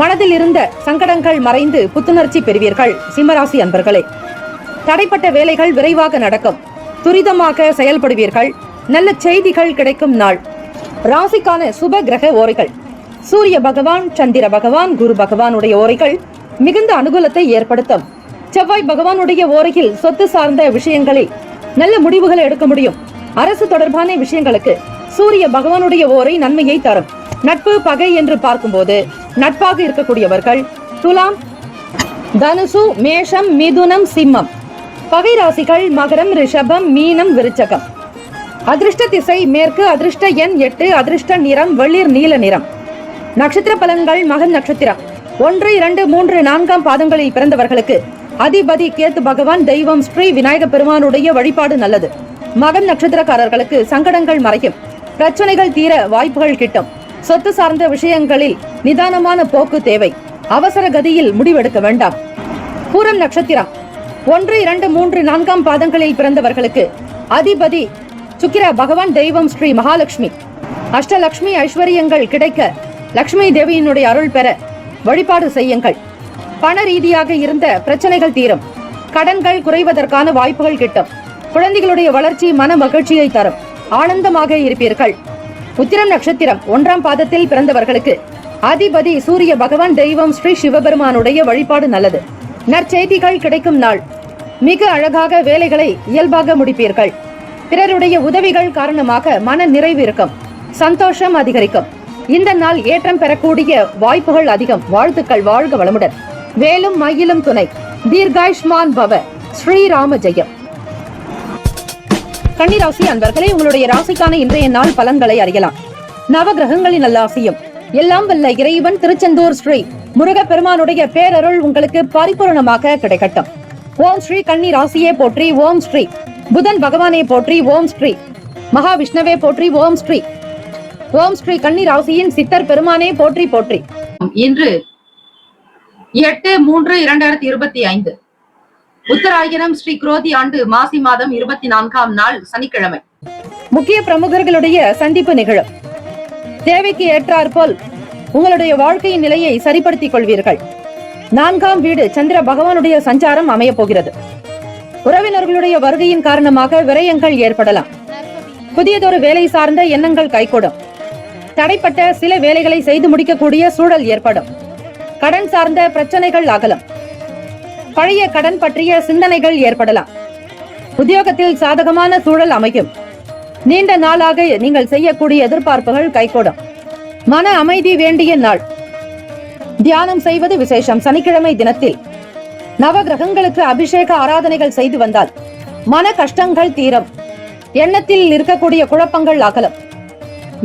மனதில் இருந்த சங்கடங்கள் மறைந்து புத்துணர்ச்சி பெறுவீர்கள். சிம்மராசி அன்பர்களே, தடைப்பட்ட வேலைகள் விரைவாக நடக்கும். துரிதமாக செயல்படுவீர்கள். நல்ல செய்திகள் கிடைக்கும் நாள். ராசிக்கான சுப கிரக ஓரைகள். சூரிய பகவான், சந்திர பகவான், குரு பகவானுடைய ஓரைகள் மிகுந்த அனுகூலத்தை ஏற்படுத்தும். செவ்வாய் பகவானுடைய ஓரையில் சொத்து சார்ந்த விஷயங்களில் நல்ல முடிவுகளை எடுக்க முடியும். அரசு தொடர்பான விஷயங்களுக்கு சூரிய பகவானுடைய ஓரை நன்மையை தரும். நட்பு, பகை என்று பார்க்கும்போது நட்பாக இருக்கக்கூடியவர்கள் துலாம், தனுசு, மேஷம், மிதுனம், சிம்மம். பகை ராசிகள் மகரம், ரிஷபம், மீனம், விருச்சகம். அதிர்ஷ்ட திசை மேற்கு. அதிர்ஷ்ட எண் 8. அதிர்ஷ்ட நிறம் வெளிர் நீல நிறம். நட்சத்திர பலன்கள். மகன் நட்சத்திரம் 1, 2, 3, 4ஆம் பாதங்களில் பிறந்தவர்களுக்கு அதிபதி கேத்து பகவான். தெய்வம் ஸ்ரீ விநாயக பெருமானுடைய வழிபாடு நல்லது. மகன் நட்சத்திரக்காரர்களுக்கு சங்கடங்கள் மறையும். பிரச்சனைகள் தீர வாய்ப்புகள் கிட்டும். சொத்து சார்ந்த விஷயங்களில் நிதானமான போக்கு தேவை. அவசர கதியில் முடிவெடுக்க வேண்டாம். பூரம் நட்சத்திரம் 1, 2, 3, 4ஆம் பாதங்களில் பிறந்தவர்களுக்கு அதிபதி சுக்கிர பகவான். தெய்வம் ஸ்ரீ மகாலட்சுமி. அஷ்டலட்சுமி ஐஸ்வர்யங்கள் கிடைக்க லட்சுமி தேவியினுடைய அருள் பெற வழிபாடு செய்யுங்கள். பண ரீதியாக இருந்த பிரச்சனைகள் தீரும். கடன்கள் குறைவதற்கான வாய்ப்புகள் கிட்டும். குழந்தைகளுடைய வளர்ச்சி மன மகிழ்ச்சியை தரும். ஆனந்தமாக இருப்பீர்கள். உத்திரம் நட்சத்திரம் 1ஆம் பாதத்தில் பிறந்தவர்களுக்கு அதிபதி சூரிய பகவான். தெய்வம் ஸ்ரீ சிவபெருமானுடைய வழிபாடு நல்லது. நற்செய்திகள் கிடைக்கும் நாள். மிக அழகாக வேலைகளை இயல்பாக முடிப்பீர்கள். பிறருடைய உதவிகள் காரணமாக மன நிறைவு இருக்கும். சந்தோஷம் அதிகரிக்கும். இந்த நாள் ஏற்றம் பெறக்கூடிய வாய்ப்புகள் அதிகம். வாழ்த்துக்கள், வாழ்க வளமுடன். வேலும் மயிலும் துணை. தீர்காயுஷ்மான் பவ. ஸ்ரீராம ஜெயம். கன்னிராசி அன்பர்களே, உங்களுடைய ராசிக்கான இன்றைய நாள் பலன்களை அறியலாம். நவகிரகங்களின் நல்லாசியும் எல்லாம் வல்ல இறைவன் திருச்செந்தூர் ஸ்ரீ முருகப்பெருமானுடைய பேரருள் உங்களுக்கு பரிபூரணமாக கிடைக்கட்டும். ஓம் ஸ்ரீ கன்னி ராசியே போற்றி. ஓம் ஸ்ரீ புதன் பகவானே போற்றி. ஓம் ஸ்ரீ மகாவிஷ்ணுவே போற்றி. ஓம் ஸ்ரீ கன்னி ராசியின் சித்தர் பெருமானே போற்றி போற்றி. இன்று 8/3/2025 உத்தராயணம் ஸ்ரீ குரோதி ஆண்டு மாசி மாதம் 24ஆம் நாள் சனிக்கிழமை. முக்கிய பிரமுகர்களுடைய சந்திப்பு நிகழும். தேவைக்கு ஏற்றாற்போல் உங்களுடைய வாழ்க்கையின் நிலையை சரிப்படுத்திக் கொள்வீர்கள். 4ஆம் வீடு சந்திர பகவானுடைய சஞ்சாரம் அமைய போகிறது. உறவினர்களுடைய வருகையின் காரணமாக விரயங்கள் ஏற்படலாம். புதியதொரு வேலை சார்ந்த எண்ணங்கள் கைகூடும். தடைப்பட்ட சில வேலைகளை செய்து முடிக்கக்கூடிய சூழல் ஏற்படும். கடன் சார்ந்த பிரச்சனைகள் அகலும். பழைய கடன் பற்றிய சிந்தனைகள் ஏற்படலாம். உத்தியோகத்தில் சாதகமான சூழல் அமையும். நீண்ட நாளாக நீங்கள் செய்யக்கூடிய எதிர்பார்ப்புகள் கைகூடும். மன அமைதி வேண்டிய நாள். தியானம் செய்வது விசேஷம். சனிக்கிழமை தினத்தில் நவகிரகங்களுக்கு அபிஷேக ஆராதனைகள் செய்து வந்தால் மன கஷ்டங்கள் தீரும். எண்ணத்தில் இருக்கக்கூடிய குழப்பங்கள் அகலும்.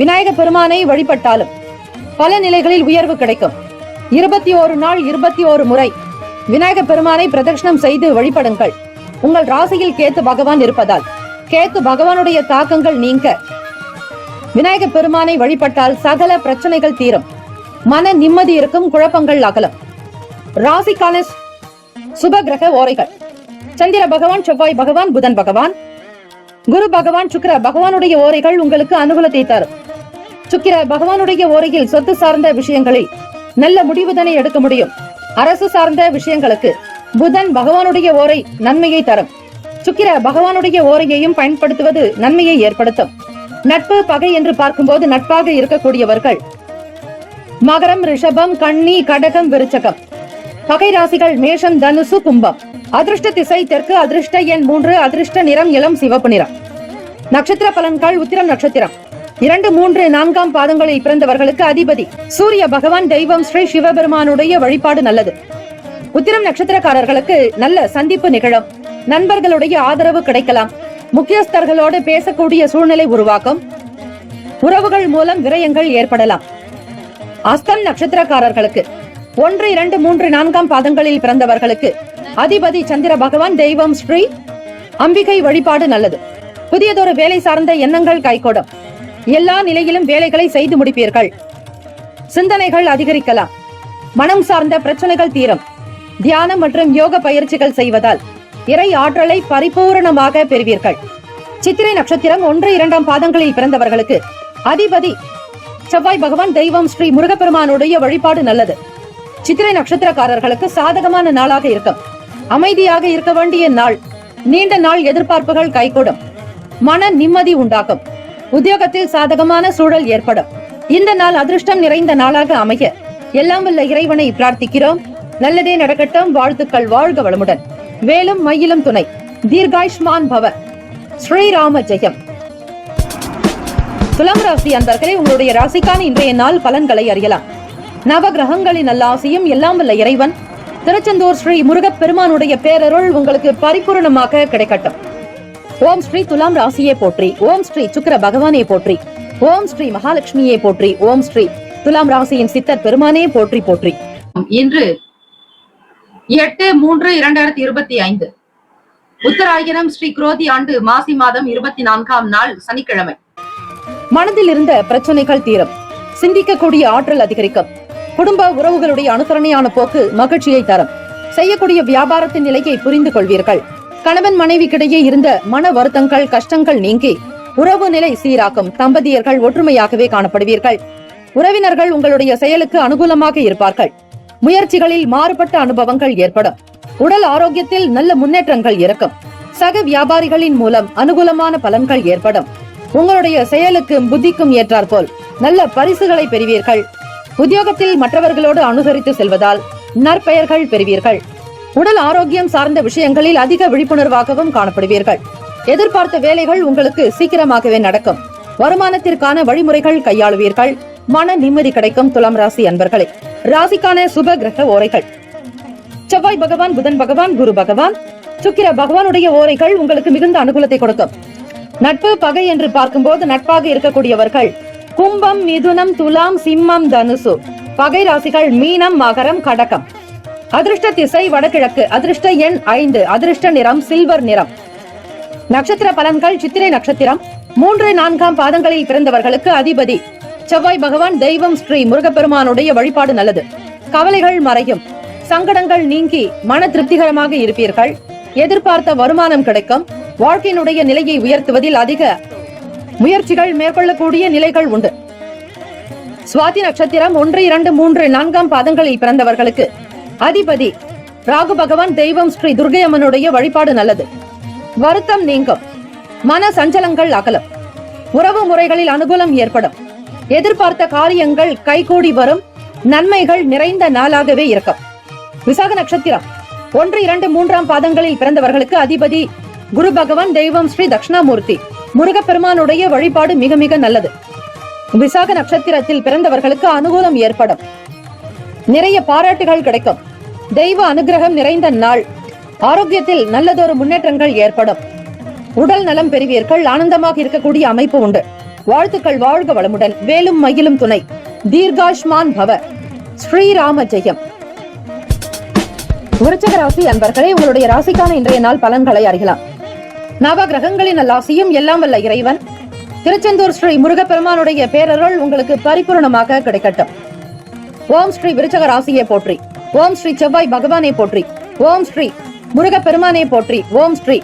விநாயக பெருமானை வழிபட்டாலும் பல நிலைகளில் உயர்வு கிடைக்கும். 21 நாள் 21 முறை விநாயக பெருமானை பிரதட்சணம் செய்து வழிபடுங்கள். உங்கள் ராசியில் கேத்து பகவான் இருப்பதால் கேத்து பகவானுடைய தாக்கங்கள் நீங்க விநாயக பெருமானை வழிபட்டால் சகல பிரச்சனைகள் தீரும். மன நிம்மதி இருக்கும். குழப்பங்கள் அகலும். ராசிக்கான சுப கிரக ஓரைகள். சந்திர பகவான், செவ்வாய் பகவான், புதன் பகவான், குரு பகவான், சுக்கிர பகவானுடைய ஓரைகள் உங்களுக்கு அனுகூலத்தை தரும். சுக்கிர பகவானுடைய ஓரையில் சொத்து சார்ந்த விஷயங்களில் நல்ல முடிவுதனை எடுக்க முடியும். அரசு சார்ந்த விஷயங்களுக்கு புதன் பகவானுடைய ஓரை நன்மையை தரும். சுக்கிர பகவானுடைய ஓரையையும் பயன்படுத்துவது நன்மையை ஏற்படுத்தும். நட்பு பகை என்று பார்க்கும்போது நட்பாக இருக்கக்கூடியவர்கள் மகரம், ரிஷபம், கன்னி, கடகம், விருச்சகம். பகை ராசிகள் மேஷம், தனுசு, கும்பம். அதிர்ஷ்ட திசை தெற்கு. அதிர்ஷ்ட எண் 3. அதிர்ஷ்ட நிறம் இளம் சிவப்பு நிறம். நட்சத்திர பலன்கள். உத்திரம் நட்சத்திரம் 2, 3, 4ஆம் பாதங்களில் பிறந்தவர்களுக்கு அதிபதி சூரிய பகவான். தெய்வம் ஸ்ரீ சிவபெருமானுடைய வழிபாடு நல்லது. உத்திரம் நட்சத்திரக்காரர்களுக்கு நல்ல சந்திப்பு நிகழும். நண்பர்களுடைய ஆதரவு கிடைக்கலாம். முக்கியஸ்தர்களோடு பேசக்கூடிய சூழ்நிலை உருவாக்கும். உறவுகள் மூலம் விரயங்கள் ஏற்படலாம். அஸ்தம் நட்சத்திரக்காரர்களுக்கு 1, 2, 3, 4ஆம் பாதங்களில் பிறந்தவர்களுக்கு அதிபதி சந்திர பகவான். தெய்வம் ஸ்ரீ அம்பிகை வழிபாடு நல்லது. புதியதொரு வேலை சார்ந்த எண்ணங்கள் கைகூடும். எல்லா நிலையிலும் வேலைகளை செய்து முடிப்பீர்கள். சிந்தனைகள் அதிகரிக்கலாம். மனம் சார்ந்த பிரச்சனைகள் தீரும். தியானம் மற்றும் யோக பயிற்சிகள் செய்வதால் இறை ஆற்றலை பரிபூரணமாக பெறுவீர்கள். சித்திரை நட்சத்திரம் 1, 2ஆம் பாதங்களில் பிறந்தவர்களுக்கு அதிபதி செவ்வாய் பகவான். தெய்வம் ஸ்ரீ முருகப்பெருமானுடைய வழிபாடு நல்லது. சித்திரை நட்சத்திரக்காரர்களுக்கு சாதகமான நாளாக இருக்கும். அமைதியாக இருக்க வேண்டிய நாள். நீண்ட நாள் எதிர்பார்ப்புகள் கைகூடும். மன நிம்மதி உண்டாகும். உத்தியோகத்தில் சாதகமான சூழல் ஏற்படும். இந்த நாள் அதிர்ஷ்டம் நிறைந்த நாளாக அமைய எல்லாம் வல்ல இறைவனை பிரார்த்திக்கிறோம். நல்லதே நடக்கட்டும். வாழ்த்துக்கள், வாழ்க வளமுடன். வேலும் மயிலும் துணை. தீர்காயுஷ்மான் பவ. ஸ்ரீராம ஜெயம். துலாம் ராசி அன்பர்களே, உங்களுடைய ராசிக்கான இன்றைய நாள் பலன்களை அறியலாம். நவகிரகங்களின் நல்லாசியும் எல்லாம் வல்ல இறைவன் திருச்செந்தூர் ஸ்ரீ முருகப்பெருமானுடைய பேரருள் உங்களுக்கு பரிபூரணமாக கிடைக்கட்டும். ஓம் ஸ்ரீ துலாம் ராசியே போற்றி. ஓம் ஸ்ரீ சுக்கிர பகவானே போற்றி. ஓம் ஸ்ரீ மகாலட்சுமியே போற்றி. ஓம் ஸ்ரீ துலாம் ராசியின் சித்தர் பெருமானே போற்றி போற்றி. இன்று 8/3/2025 உத்தராயணம் ஸ்ரீ குரோதி ஆண்டு மாசி மாதம் 24ஆம் நாள் சனிக்கிழமை. மனதில் இருந்த பிரச்சனைகள் தீரும். சிந்திக்கக்கூடிய ஆற்றல் அதிகரிக்கும். குடும்ப உறவுகளுடைய அனுசரணையான போக்கு மகிழ்ச்சியை தரும். செய்யக்கூடிய வியாபாரத்தின் நிலையை புரிந்து கொள்வீர்கள். கணவன் மனைவிக்கிடையே இருந்த மன வருத்தங்கள், கஷ்டங்கள் நீங்கி உறவு நிலை சீராக்கும். தம்பதியர்கள் ஒற்றுமையாகவே காணப்படுவீர்கள். உறவினர்கள் உங்களுடைய செயலுக்கு அனுகூலமாக இருப்பார்கள். முயற்சிகளில் மாறுபட்ட அனுபவங்கள் ஏற்படும். உடல் ஆரோக்கியத்தில் நல்ல முன்னேற்றங்கள் இருக்கும். சக வியாபாரிகளின் மூலம் அனுகூலமான பலன்கள் ஏற்படும். உங்களுடைய செயலுக்கும் புத்திக்கும் ஏற்றாற்போல் நல்ல பரிசுகளை பெறுவீர்கள். உத்தியோகத்தில் மற்றவர்களோடு அனுசரித்து செல்வதால் நற்பெயர்கள் பெறுவீர்கள். உடல் ஆரோக்கியம் சார்ந்த விஷயங்களில் அதிக விழிப்புணர்வாகவும் காணப்படுவீர்கள். எதிர்பார்த்த வேலைகள் உங்களுக்கு சீக்கிரமாகவே நடக்கும். வருமானத்திற்கான வழிமுறைகள் கையாளுவீர்கள். மன நிம்மதி கிடைக்கும். துலாம் ராசி அன்பர்களே, ராசிக்கான சுப கிரக ஓரைகள். செவ்வாய் பகவான், புதன் பகவான், குரு பகவான், சுக்கிர பகவானுடைய ஓரைகள் உங்களுக்கு மிகுந்த அனுகூலத்தை கொடுக்கும். நட்பு பகை என்று பார்க்கும்போது நட்பாக இருக்கக்கூடியவர்கள் கும்பம், மிதுனம், துலாம், சிம்மம், தனுசு. பகை ராசிகள் மீனம், மகரம், கடகம். அதிர்ஷ்ட திசை வடகிழக்கு. அதிர்ஷ்ட எண் 5. அதிர்ஷ்ட நிறம் சில்வர் நிறம். நட்சத்திர பலன்கள். சித்திரை நட்சத்திரம் 3, 4ஆம் பாதங்களில் பிறந்தவர்களுக்கு அதிபதி செவ்வாய் பகவான். தெய்வம் ஸ்ரீ முருகப்பெருமானுடைய வழிபாடு நல்லது. கவலைகள் மறையும், சங்கடங்கள் நீங்கி மன திருப்திகரமாக இருப்பீர்கள். எதிர்பார்த்த வருமானம் கிடைக்கும். வாழ்க்கையினுடைய நிலையை உயர்த்துவதில் அதிக முயற்சிகள் மேற்கொள்ளக்கூடிய நிலைகள் உண்டு. சுவாதி நட்சத்திரம் 1, 2, 3, 4ஆம் பாதங்களில் பிறந்தவர்களுக்கு அதிபதி ராகு பகவான். தெய்வம் ஸ்ரீ துர்க்கை அம்மனுடைய வழிபாடு நல்லது. வருத்தம் நீங்கும், மன சஞ்சலங்கள் அகலும், உறவு முறைகளில் அனுகூலம் ஏற்படும். எதிர்பார்த்த காரியங்கள் கைகூடி வரும். நன்மைகள் நிறைந்த நாளாகவே இருக்கும். விசாக நட்சத்திரம் 1, 2, 3ஆம் பாதங்களில் பிறந்தவர்களுக்கு அதிபதி குரு பகவான். தெய்வம் ஸ்ரீ தட்சிணாமூர்த்தி. முருகப்பெருமானுடைய வழிபாடு மிக மிக நல்லது. விசாக நட்சத்திரத்தில் பிறந்தவர்களுக்கு அனுகூலம் ஏற்படும். நிறைய பாராட்டுகள் கிடைக்கும். தெய்வ அனுகிரகம் நிறைந்த நாள். ஆரோக்கியத்தில் நல்லதொரு முன்னேற்றங்கள் ஏற்படும். உடல் நலம் பெறுவீர்கள். ஆனந்தமாக இருக்கக்கூடிய அமைப்பு உண்டு. வாழ்த்துக்கள். வாழ்க வளமுடன். வேலும் மயிலும் துணை. தீர்காஷ்மான் பவ. ஸ்ரீராம ஜெயம். விருச்சிக ராசி அன்பர்களே, உங்களுடைய ராசிக்கான இன்றைய நாள் பலன்களை அறியலாம். நவ கிரகங்களின் நல்லாசியும் எல்லாம் வல்ல இறைவன் திருச்செந்தூர் ஸ்ரீ முருகப்பெருமானுடைய பேரருள் உங்களுக்கு பரிபூர்ணமாக கிடைக்கட்டும். ஓம் ஸ்ரீ விருச்சிக ராசியை போற்றி. ஓம் ஸ்ரீ செவ்வாய் பகவானை போற்றி. ஓம் ஸ்ரீ முருகப்பெருமானை போற்றி. ஓம் ஸ்ரீ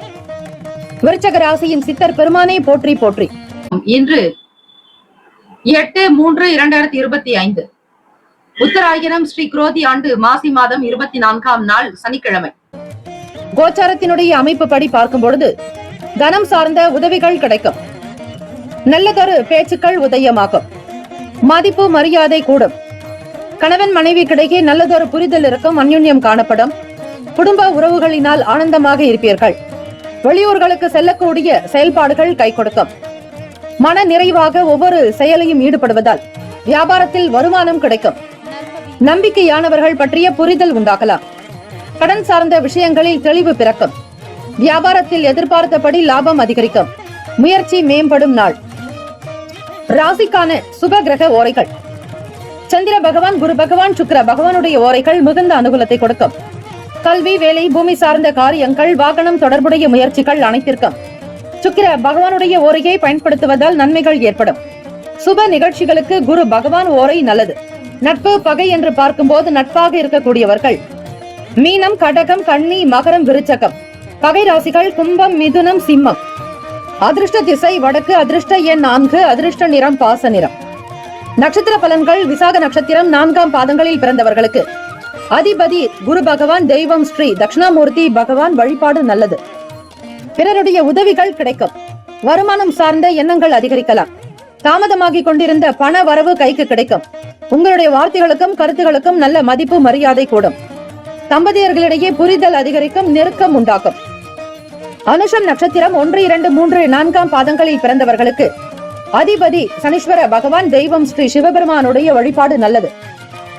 விருச்சிக ராசியின் சித்தர் பெருமானை போற்றி போற்றி. இன்று 8/3/2025 உத்தராயணம் ஸ்ரீ குரோதி ஆண்டு மாசி மாதம் 24ஆம் நாள் சனிக்கிழமை. கோச்சாரத்தினுடைய அமைப்பு படி பார்க்கும் பொழுது தனம் சார்ந்த உதவிகள் கிடைக்கும். நல்லதொரு பேச்சுக்கள் உதயமாகும். மதிப்பு மரியாதை கூடும். கணவன் மனைவிக்கிடையே நல்லதொரு புரிதல் இருக்கும். அந்யுன்யம் காணப்படும். குடும்ப உறவுகளினால் ஆனந்தமாக இருப்பீர்கள். வெளியூர்களுக்கு செல்லக்கூடிய செயல்பாடுகள் கை கொடுக்கும். மன நிறைவாக ஒவ்வொரு செயலையும் ஈடுபடுவதால் வியாபாரத்தில் வருமானம் கிடைக்கும். நம்பிக்கையானவர்கள் பற்றிய புரிதல் உண்டாகலாம். கடன் சார்ந்த விஷயங்களில் தெளிவு பிறக்கும். வியாபாரத்தில் எதிர்பார்த்தபடி லாபம் அதிகரிக்கும். முயற்சி மேம்படும் நாள். ராசிக்கான சுப கிரக ஓரைகள். சந்திர பகவான், குரு பகவான், சுக்கிர பகவானுடைய ஓரைகள் மிகுந்த அனுகூலத்தை கொடுக்கும். கல்வி, வேலை, பூமி சார்ந்த காரியங்கள், வாகனம் தொடர்புடைய முயற்சிகள் அனைத்திற்கும் சுக்கிர பகவானுடைய ஓரையை பயன்படுத்துவதால் நன்மைகள் ஏற்படும். சுப நிகழ்ச்சிகளுக்கு குரு பகவான் ஓரை நல்லது. நட்பு பகை என்று பார்க்கும்போது நட்பாக இருக்கக்கூடியவர்கள் மீனம், கடகம், கன்னி, மகரம், விருச்சகம். பகை ராசிகள் கும்பம், மிதுனம், சிம்மம். அதிர்ஷ்ட திசை வடக்கு. அதிர்ஷ்ட எண் 4. அதிர்ஷ்ட நிறம் பாச நிறம். நட்சத்திர பலன்கள். விசாக நட்சத்திரம் 4ஆம் பாதங்களில் பிறந்தவர்களுக்கு அதிபதி குரு பகவான். தெய்வம் ஸ்ரீ தட்சிணாமூர்த்தி பகவான். வழிபாடு நல்லது. பிறருடைய உதவிகள் கிடைக்கும். வருமானம் சார்ந்த எண்ணங்கள் அதிகரிக்கலாம். தாமதமாகிக் கொண்டிருந்த பண வரவு கைக்கு கிடைக்கும். உங்களுடைய வார்த்தைகளுக்கும் கருத்துகளுக்கும் நல்ல மதிப்பு மரியாதை கூடும். தம்பதியர்களிடையே புரிதல் அதிகரிக்கும். நெருக்கம் உண்டாக்கும். அனுஷம் நட்சத்திரம் 1, 2, 3, 4ஆம் பாதங்களில் பிறந்தவர்களுக்கு அதிபதி சனீஸ்வர பகவான். தெய்வம் ஸ்ரீ சிவபெருமானுடைய வழிபாடு நல்லது.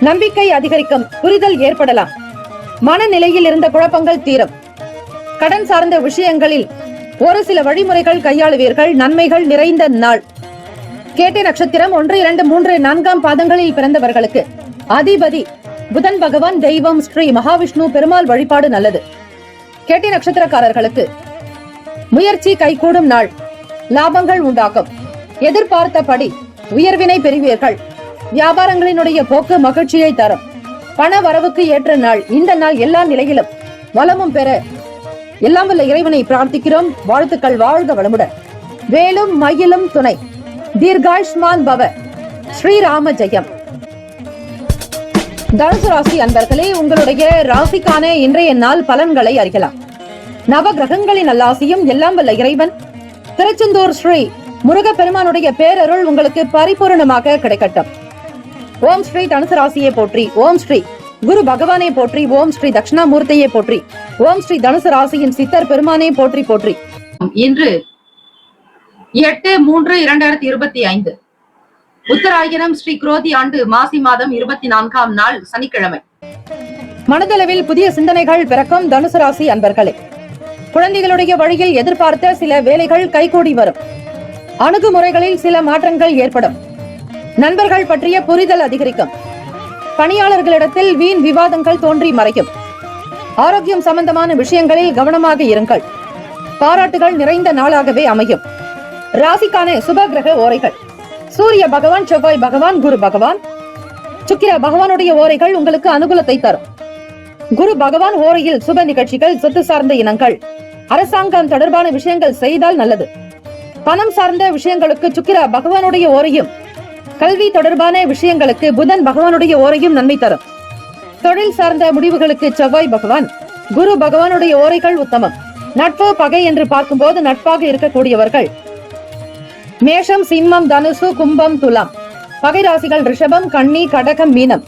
நம்பிக்கை அதிகரிக்கும். புரிதல் ஏற்படலாம். மனநிலையில் இருந்த குழப்பங்கள் தீரும். கடன் சார்ந்த விஷயங்களில் ஒரு சில வழிமுறைகள் கையாளுவீர்கள். நன்மைகள் நிறைந்த நாள். கேட்டை நட்சத்திரம் 1, 2, 3, 4ஆம் பாதங்களில் பிறந்தவர்களுக்கு அதிபதி புதன் பகவான். தெய்வம் ஸ்ரீ மகாவிஷ்ணு பெருமாள். வழிபாடு நல்லது. கேட்டை நட்சத்திரக்காரர்களுக்கு முயற்சி கைகூடும் நாள். லாபங்கள் உண்டாகும். எதிர்பார்த்தபடி உயர்வினை பெறுவீர்கள். வியாபாரங்களினுடைய போக்கு மகிழ்ச்சியை தரும். பண வரவுக்கு ஏற்ற நாள். இந்த நாள் எல்லா நிலையிலும் வளமும் பெற எல்லாம் வல்ல இறைவனை பிரார்த்திக்கிறோம். வாழ்த்துக்கள். வாழ்க வளமுடன். வேலும் மயிலும் துணை. தீர்காஷ்மான் பவ. ஸ்ரீராம ஜெயம். தனுசு ராசி அன்பர்களே, உங்களுடைய ராசிக்கான இன்றைய நாள் பலன்களை அறியலாம். நவ கிரகங்களின் நல்லாசியும் எல்லாம் வல்ல இறைவன் திருச்செந்தூர் ஸ்ரீ முருகப்பெருமானுடைய பேரருள் உங்களுக்கு பரிபூர்ணமாக கிடைக்கட்டும். ஓம் ஸ்ரீ தனுசு ராசியை போற்றி. ஓம் ஸ்ரீ குரு பகவானை போற்றி. ஓம் ஸ்ரீ தட்சிணாமூர்த்தியை போற்றி. ஓம் ஸ்ரீ தனுசு ராசியின் சித்தர் பெருமானை போற்றி போற்றி. இன்று 8/3/2025 உத்தராயணம் ஸ்ரீ குரோதி ஆண்டு மாசி மாதம் 24ஆம் நாள் சனிக்கிழமை. மனதளவில் புதிய சிந்தனைகள் பிறக்கும் தனுசு ராசி அன்பர்களே. குழந்தைகளுடைய வழியில் எதிர்பார்த்த சில வேலைகள் கைகூடி வரும். அணுகுமுறைகளில் சில மாற்றங்கள் ஏற்படும். நண்பர்கள் பற்றிய புரிதல் அதிகரிக்கும். பணியாளர்களிடத்தில் வீண் விவாதங்கள் தோன்றி மறையும். ஆரோக்கியம் சம்பந்தமான விஷயங்களில் கவனமாக இருங்கள். பாராட்டுகள் நிறைந்த நாளாகவே அமையும். ராசிக்கான சுப கிரக ஓரைகள்: சூரிய பகவான், செவ்வாய் பகவான், குரு பகவான், சுக்கிர பகவானுடைய ஓரைகள் உங்களுக்கு அனுகூலத்தை தரும். குரு பகவான் ஓரையில் சுப நிகழ்ச்சிகள், சொத்து சார்ந்த இனங்கள், அரசாங்கம் தொடர்பான விஷயங்கள் செய்தால் நல்லது. பணம் சார்ந்த விஷயங்களுக்கு சுக்கிர பகவானுடைய ஓரையும், கல்வி தொடர்பான விஷயங்களுக்கு புதன் பகவானுடைய ஓரையும் நன்மை தரும். தொழில் சார்ந்த முடிவுகளுக்கு செவ்வாய் பகவான், குரு பகவானுடைய ஓரைகள் உத்தமம். நட்பு பகை என்று பார்க்கும்போது நட்பாக இருக்கக்கூடியவர்கள் மேஷம், சிம்மம், தனுசு, கும்பம், துலாம். பகை ராசிகள் ரிஷபம், கன்னி, கடகம், மீனம்.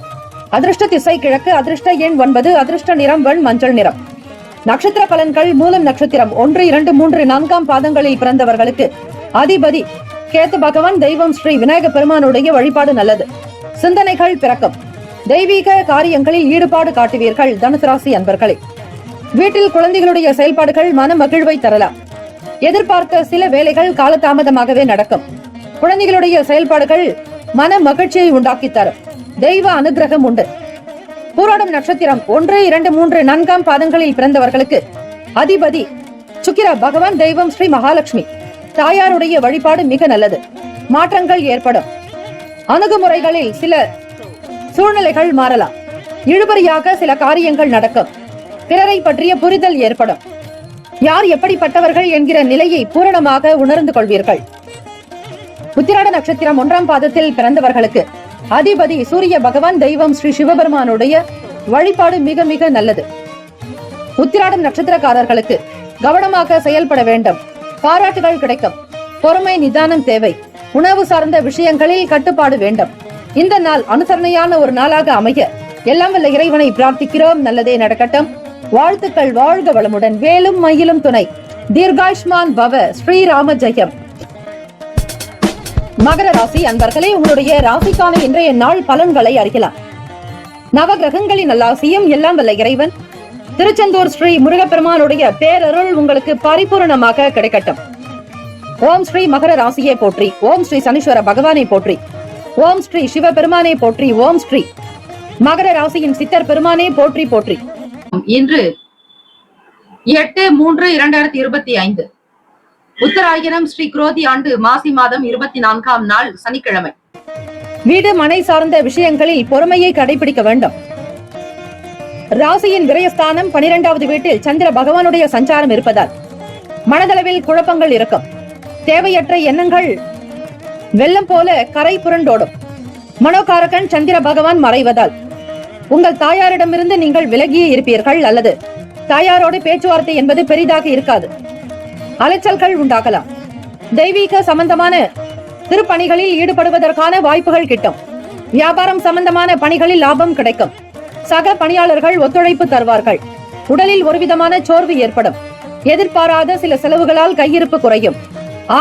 அதிர்ஷ்ட திசை கிழக்கு. அதிர்ஷ்ட எண் 9. அதிர்ஷ்ட நிறம் மஞ்சள் நிறம். நட்சத்திர பலன்கள்: மூலம் நட்சத்திரம் 1, 2, 3, 4ஆம் பாதங்களில் பிறந்தவர்களுக்கு அதிபதி கேத்து பகவான். தெய்வம் ஸ்ரீ விநாயக பெருமானுடைய வழிபாடு நல்லது. சிந்தனைகள் பிறக்கும். தெய்வீக காரியங்களில் ஈடுபாடு காட்டுவீர்கள் தனுசு ராசி அன்பர்களே. வீட்டில் குழந்தைகளுடைய செயல்பாடுகள் மன மகிழ்வை தரலாம். எதிர்பார்த்த சில வேலைகள் காலதாமதமாகவே நடக்கும். குழந்தைகளுடைய செயல்பாடுகள் மன மகிழ்ச்சியை உண்டாக்கி தரும். தெய்வ அனுகிரகம் உண்டு. பூராடம் நட்சத்திரம் 1, 2, 3, 4ஆம் பாதங்களில் பிறந்தவர்களுக்கு அதிபதி சுக்கிர பகவான். தெய்வம் ஸ்ரீ மகாலட்சுமி. தாயாருடைய வழிபாடு மிக நல்லது. மாற்றங்கள் ஏற்படும். அணுகுமுறைகளில் சில சூழ்நிலைகள் மாறலாம். இழுபறியாக சில காரியங்கள் நடக்கும். பிறரை பற்றிய புரிதல் ஏற்படும். யார் எப்படிப்பட்டவர்கள் என்கிற நிலையை பூரணமாக உணர்ந்து கொள்வீர்கள். உத்திராட நட்சத்திரம் 1ஆம் பாதத்தில் பிறந்தவர்களுக்கு அதிபதி சூரிய பகவான். தெய்வம் ஸ்ரீ சிவபெருமானுடைய வழிபாடு மிக மிக நல்லது. உத்திராடம் நட்சத்திரக்காரர்களுக்கு கவனமாக செயல்பட வேண்டும். பாராட்டுகள் கிடைக்கும். பொறுமை, நிதானம் தேவை. உணவு சார்ந்த விஷயங்களில் கட்டுப்பாடு வேண்டும். இந்த நாள் அனுசரணையான ஒரு நாளாக அமைய எல்லாம் வல்ல இறைவனை பிரார்த்திக்கிறோம். நல்லதே நடக்கட்டும். வாழ்த்துக்கள். வாழ்க வளமுடன். வேலும் மயிலும் துணை. தீர்காயுஷ்மான் பவ. ஸ்ரீராம ஜெயம். மகர ராசி அன்பர்களே, உங்களுடைய ராசிக்கான இன்றைய நாள் பலன்களை அறியலாம். நவ கிரகங்களின் நல்லாசியும் எல்லாம் வல்ல இறைவன் திருச்செந்தூர் ஸ்ரீ முருகப்பெருமானுடைய பேரருள் உங்களுக்கு பரிபூரணமாக கிடைக்கட்டும். ஓம் ஸ்ரீ மகர ராசியை போற்றி. ஓம் ஸ்ரீ சனீஸ்வர பகவானை போற்றி. ஓம் ஸ்ரீ சிவபெருமானை போற்றி. ஓம் ஸ்ரீ மகர ராசியின் சித்தர் பெருமானை போற்றி போற்றி. இன்று 8/3/2025 உத்தராயணம் ஸ்ரீ குரோதி ஆண்டு மாசி மாதம் 24ஆம் நாள் சனிக்கிழமை. வீடு மனை சார்ந்த விஷயங்களில் பொறுமையை கடைபிடிக்க வேண்டும். ராசியின் விரயஸ்தானம் 12வது வீட்டில் சந்திர பகவானுடைய சஞ்சாரம் இருப்பதால் மனதளவில் குழப்பங்கள் இருக்கும். தேவையற்ற எண்ணங்கள் வெள்ளம் போல கரை புரண்டோடும். மனோகாரகன் சந்திர பகவான் மறைவதால் உங்கள் தாயாரிடமிருந்து நீங்கள் விலகியே இருப்பீர்கள், அல்லது தாயாரோடு பேச்சுவார்த்தை என்பது பெரிதாக இருக்காது. அலைச்சல்கள் உண்டாகலாம். தெய்வீக சம்பந்தமான திருப்பணிகளில் ஈடுபடுவதற்கான வாய்ப்புகள் கிட்டும். வியாபாரம் சம்பந்தமான பணிகளில் லாபம் கிடைக்கும். சக பணியாளர்கள் ஒத்துழைப்பு தருவார்கள். உடலில் ஒருவிதமான சோர்வு ஏற்படும். எதிர்பாராத சில செலவுகளால் கையிருப்பு குறையும்.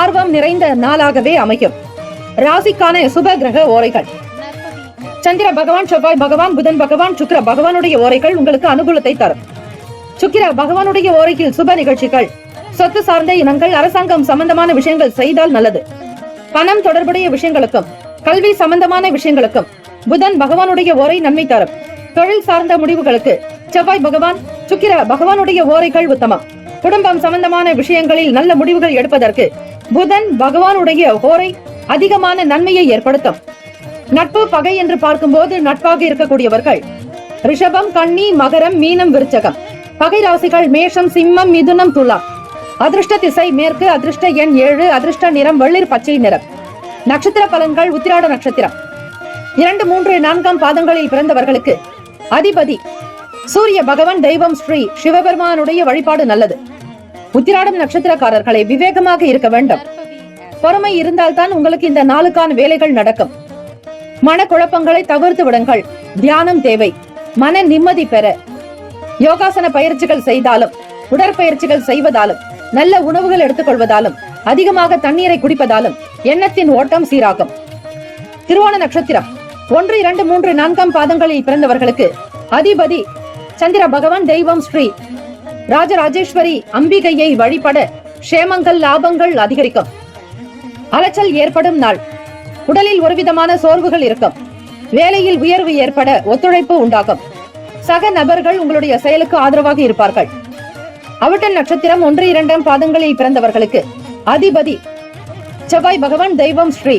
ஆர்வம் நிறைந்த நாளாகவே அமையும். ராசிக்கான சுப கிரக ஓரைகள்: சந்திர பகவான், செவ்வாய் பகவான், புதன் பகவான், சுக்கிர பகவானுடைய ஓரைகள் உங்களுக்கு அனுகூலத்தை தரும். சுக்கிர பகவானுடைய ஓரையில் சுப நிகழ்ச்சிகள், சொத்து சார்ந்த இனங்கள், அரசாங்கம் சம்பந்தமான விஷயங்கள் செய்தால் நல்லது. பணம் தொடர்புடைய விஷயங்களுக்கும் கல்வி சம்பந்தமான விஷயங்களுக்கும் புதன் பகவானுடைய ஓரை நன்மை தரும். தொழில் சார்ந்த முடிவுகளுக்கு செவ்வாய் பகவான், சுக்கிர பகவானுடைய ஓரைகள் உத்தமம். குடும்பம் சம்பந்தமான விஷயங்களில் நல்ல முடிவுகள் எடுப்பதற்கு புதன் பகவானுடைய ஓரை அதிகமான நன்மையை ஏற்படுத்தும். நட்பு பகை என்று பார்க்கும்போது நட்பாக இருக்கக்கூடியவர்கள் ரிஷபம், கன்னி, மகரம், மீனம், விருச்சகம். பகை ராசிகள் மேஷம், சிம்மம், மிதுனம், துலாம். அதிர்ஷ்ட திசை மேற்கு. அதிர்ஷ்ட எண் 7. அதிர்ஷ்ட நிறம் வெளிர் பச்சை நிறம். நட்சத்திர பலன்கள்: உத்திராட நட்சத்திரம் 2, 3, 4ஆம் பாதங்களில் பிறந்தவர்களுக்கு அதிபதி சூரிய பகவான். தெய்வம் ஸ்ரீ சிவபெருமானுடைய வழிபாடு நல்லது. உத்திராடம் நட்சத்திரக்காரர்களை விவேகமாக இருக்க வேண்டும். பொறுமை இருந்தால்தான் உங்களுக்கு இந்த நாளுக்கான வேலைகள் நடக்கும். மனக்குழப்பங்களை தவிர்த்து விடுங்கள். தியானம் தேவை. மன நிம்மதி பெற யோகாசன பயிற்சிகள் செய்தாலும், உடற்பயிற்சிகள் செய்வதாலும், நல்ல உணவுகள் எடுத்துக்கொள்வதாலும், அதிகமாக தண்ணீரை குடிப்பதாலும் எண்ணத்தின் ஓட்டம் சீராகும். திருவோண நட்சத்திரம் 1, 2, 3, 4 பாதங்களில் பிறந்தவர்களுக்கு அதிபதி சந்திர பகவான். தெய்வம் ஸ்ரீ ராஜராஜேஸ்வரி அம்பிகையை வழிபட க்ஷேமங்கள் லாபங்கள் அதிகரிக்கும். அலைச்சல் ஏற்படும் நாள். உடலில் ஒருவிதமான சோர்வுகள் இருக்கும். வேலையில் உயர்வு ஏற்பட ஒத்துழைப்பு உண்டாகும். சக நபர்கள் உங்களுடைய செயலுக்கு ஆதரவாக இருப்பார்கள். அவிட்டம் நட்சத்திரம் 1, 2 பாதங்களில் பிறந்தவர்களுக்கு அதிபதி செவ்வாய் பகவான். தெய்வம் ஸ்ரீ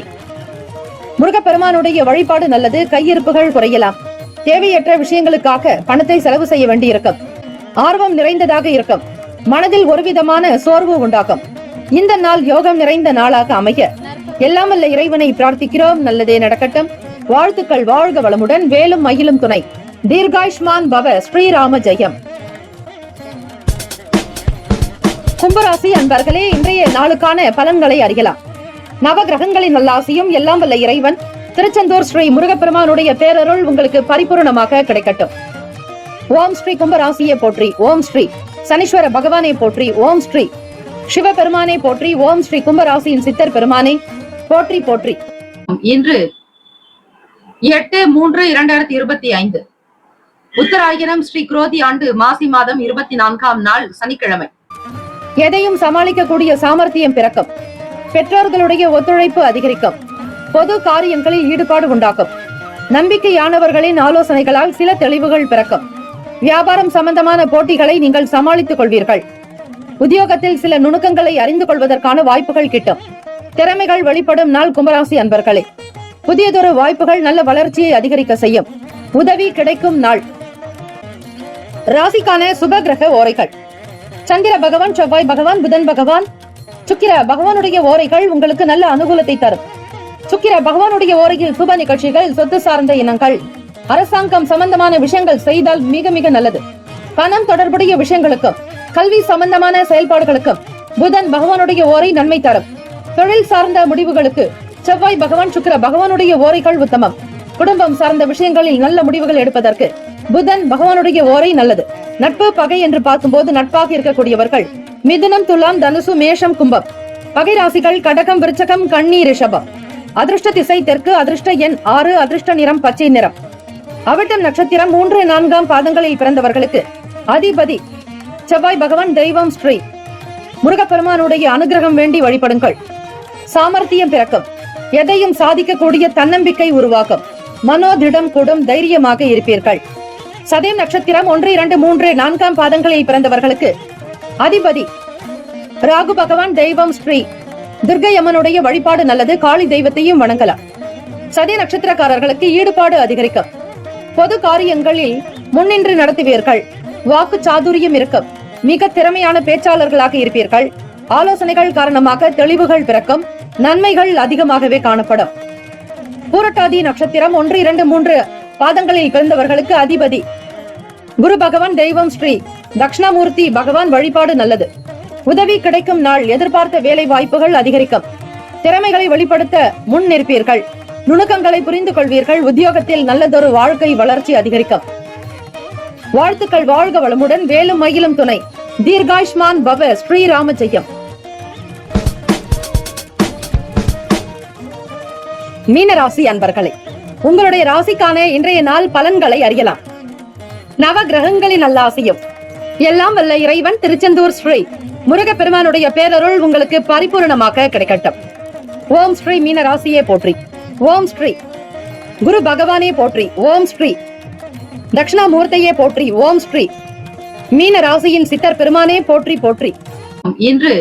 முருகப்பெருமானுடைய வழிபாடு நல்லது. கையிருப்புகள் குறையலாம். தேவையற்ற விஷயங்களுக்காக பணத்தை செலவு செய்ய வேண்டியிருக்கும். ஆர்வம் நிறைந்ததாக இருக்கும். மனதில் ஒருவிதமான சோர்வு உண்டாகும். இந்த நாள் யோகம் நிறைந்த நாளாக அமைய எல்லாம் வல்ல இறைவனை பிரார்த்திக்கிறோம். நல்லதே நடக்கட்டும். வாழ்த்துக்கள். வாழ்க வளமுடன். வேலும் மயிலும் துணை. தீர்காயுஷ்மான் பவ. ஸ்ரீராம ஜெயம். கும்பராசி அன்பர்களே, இன்றைய நாளுக்கான பலன்களை அறியலாம். நவகிரகங்களின் நல்லாசியும் எல்லாம் வல்ல இறைவன் திருச்செந்தூர் ஸ்ரீ முருகப்பெருமானுடைய பேரருள் உங்களுக்கு பரிபூரணமாக கிடைக்கட்டும். ஓம் ஸ்ரீ கும்பராசியை போற்றி. ஓம் ஸ்ரீ சனீஸ்வர பகவானை போற்றி. ஓம் ஸ்ரீ சிவபெருமானை போற்றி. ஓம் ஸ்ரீ கும்பராசியின் சித்தர் பெருமானை போற்றி போற்றி. இன்று 8/3/2025 உத்தராயணம் ஸ்ரீ குரோதி ஆண்டு மாசி மாதம் 24ஆம் நாள் சனிக்கிழமை. எதையும் சமாளிக்கக்கூடிய சாமர்த்தியம் பிறக்கும். பெற்றோர்களுடைய ஒத்துழைப்பு அதிகரிக்கும். பொது காரியங்களில் ஈடுபாடு உண்டாக்கும். நம்பிக்கையானவர்களின் ஆலோசனைகளால் சில தெளிவுகள் பிறக்கும். வியாபாரம் சம்பந்தமான போட்டிகளை நீங்கள் சமாளித்துக் கொள்வீர்கள். உத்தியோகத்தில் சில நுணுக்கங்களை அறிந்து கொள்வதற்கான வாய்ப்புகள் கிட்டும். திறமைகள் வெளிப்படும் நாள் கும்பராசி அன்பர்களே. புதியதொரு வாய்ப்புகள் நல்ல வளர்ச்சியை அதிகரிக்க செய்யும். உதவி கிடைக்கும் நாள். ராசிக்கான சுப கிரக ஓரைகள். சந்திர பகவான், செவ்வாய் பகவான், புதன் பகவான், சுக்கிர பகவானுடைய ஓரைகள் உங்களுக்கு நல்ல அனுகூலத்தை தரும். சுக்கிர பகவானுடைய ஓரையில் சுப நிகழ்ச்சிகள், சொத்து சார்ந்த இனங்கள், அரசாங்கம் சம்பந்தமான விஷயங்கள் செய்தால் மிக மிக நல்லது. பணம் தொடர்புடைய விஷயங்களுக்கும் கல்வி சம்பந்தமான செயல்பாடுகளுக்கும் புதன் பகவானுடைய ஓரை நன்மை தரும். தொழில் சார்ந்த முடிவுகளுக்கு செவ்வாய் பகவான், சுக்கிர பகவானுடைய ஓரைகள் உத்தமம். குடும்பம் சார்ந்த விஷயங்களில் நல்ல முடிவுகள் எடுப்பதற்கு புதன் பகவானுடைய ஓரை நல்லது. நட்பு பகை என்று பார்க்கும்போது நட்பாக இருக்கக்கூடியவர்கள் மிதுனம், துலாம், தனுசு, மேஷம், கும்பம். பகை ராசிகள் கடகம், விருச்சகம், கன்னி, ரிஷபம். அதிர்ஷ்ட திசை தெற்கு. அதிர்ஷ்ட எண் 6. அதிர்ஷ்ட நிறம் பச்சை நிறம். அவிட்டம் நட்சத்திரம் 3, 4 பாதங்களில் பிறந்தவர்களுக்கு அதிபதி செவ்வாய் பகவான். தெய்வம் ஸ்ரீ முருகப்பெருமானுடைய அனுகிரகம் வேண்டி வழிபடுங்கள். சாமர்த்தியம் பிறக்கும். எதையும் சாதிக்கக்கூடிய தன்னம்பிக்கை உருவாக்கும். மனோதிடம் கூடும். தைரியமாக இருப்பீர்கள். சதயம் நட்சத்திரம் 1, 2, 3, 4 பாதங்களில் பிறந்தவர்களுக்கு அதிபதி ராகு பகவான். தெய்வம் ஸ்ரீ துர்க்கை அம்மனுடைய வழிபாடு நல்லது. காளி தெய்வத்தையும் வணங்கலாம். சதய நட்சத்திரக்காரர்களுக்கு ஈடுபாடு அதிகரிக்கும். பொது காரியங்களில் முன்னின்று நடத்துவீர்கள். வாக்கு சாதுரியம் இருக்கும். மிக திறமையான பேச்சாளர்களாக இருப்பீர்கள். ஆலோசனைகள் காரணமாக தெளிவுகள் பிறக்கும். நன்மைகள் அதிகமாகவே காணப்படும். பூரட்டாதி நட்சத்திரம் 1, 2, 3 பாதங்களில் பிறந்தவர்களுக்கு அதிபதி குரு பகவான். தெய்வம் ஸ்ரீ தட்சிணாமூர்த்தி பகவான் வழிபாடு நல்லது. உதவி கிடைக்கும் நாள். எதிர்பார்த்த வேலை வாய்ப்புகள் அதிகரிக்கும். திறமைகளை வெளிப்படுத்த முன் நிற்பீர்கள். நுணுக்கங்களை புரிந்து கொள்வீர்கள். உத்தியோகத்தில் நல்லதொரு வாழ்க்கை வளர்ச்சி அதிகரிக்கும். வாழ்த்துக்கள். வாழ்க வளமுடன். வேலும் மயிலும் துணை. தீர்காயுஷ்மான் பவ. ஸ்ரீராம ஜெயம். மீனராசி அன்பர்களே, உங்களுடைய ராசிக்கான இன்றைய நாள் பலன்களை அறியலாம். நவ கிரகங்களின் நல்லாசியும் எல்லாம் வல்ல இறைவன் திருச்செந்தூர் ஸ்ரீ முருகப்பெருமானுடைய பேரருள் உங்களுக்கு பரிபூரணமாக கிடைக்கட்டும். ஓம் ஸ்ரீ மீனராசியே போற்றி. ஓம் ஸ்ரீ குரு பகவானே போற்றி. ஓம் ஸ்ரீ தட்சிணாமூர்த்தியே போற்றி. ஓம் ஸ்ரீ மீன ராசியின் சித்தர் பெருமானே போற்றி போற்றி. இன்று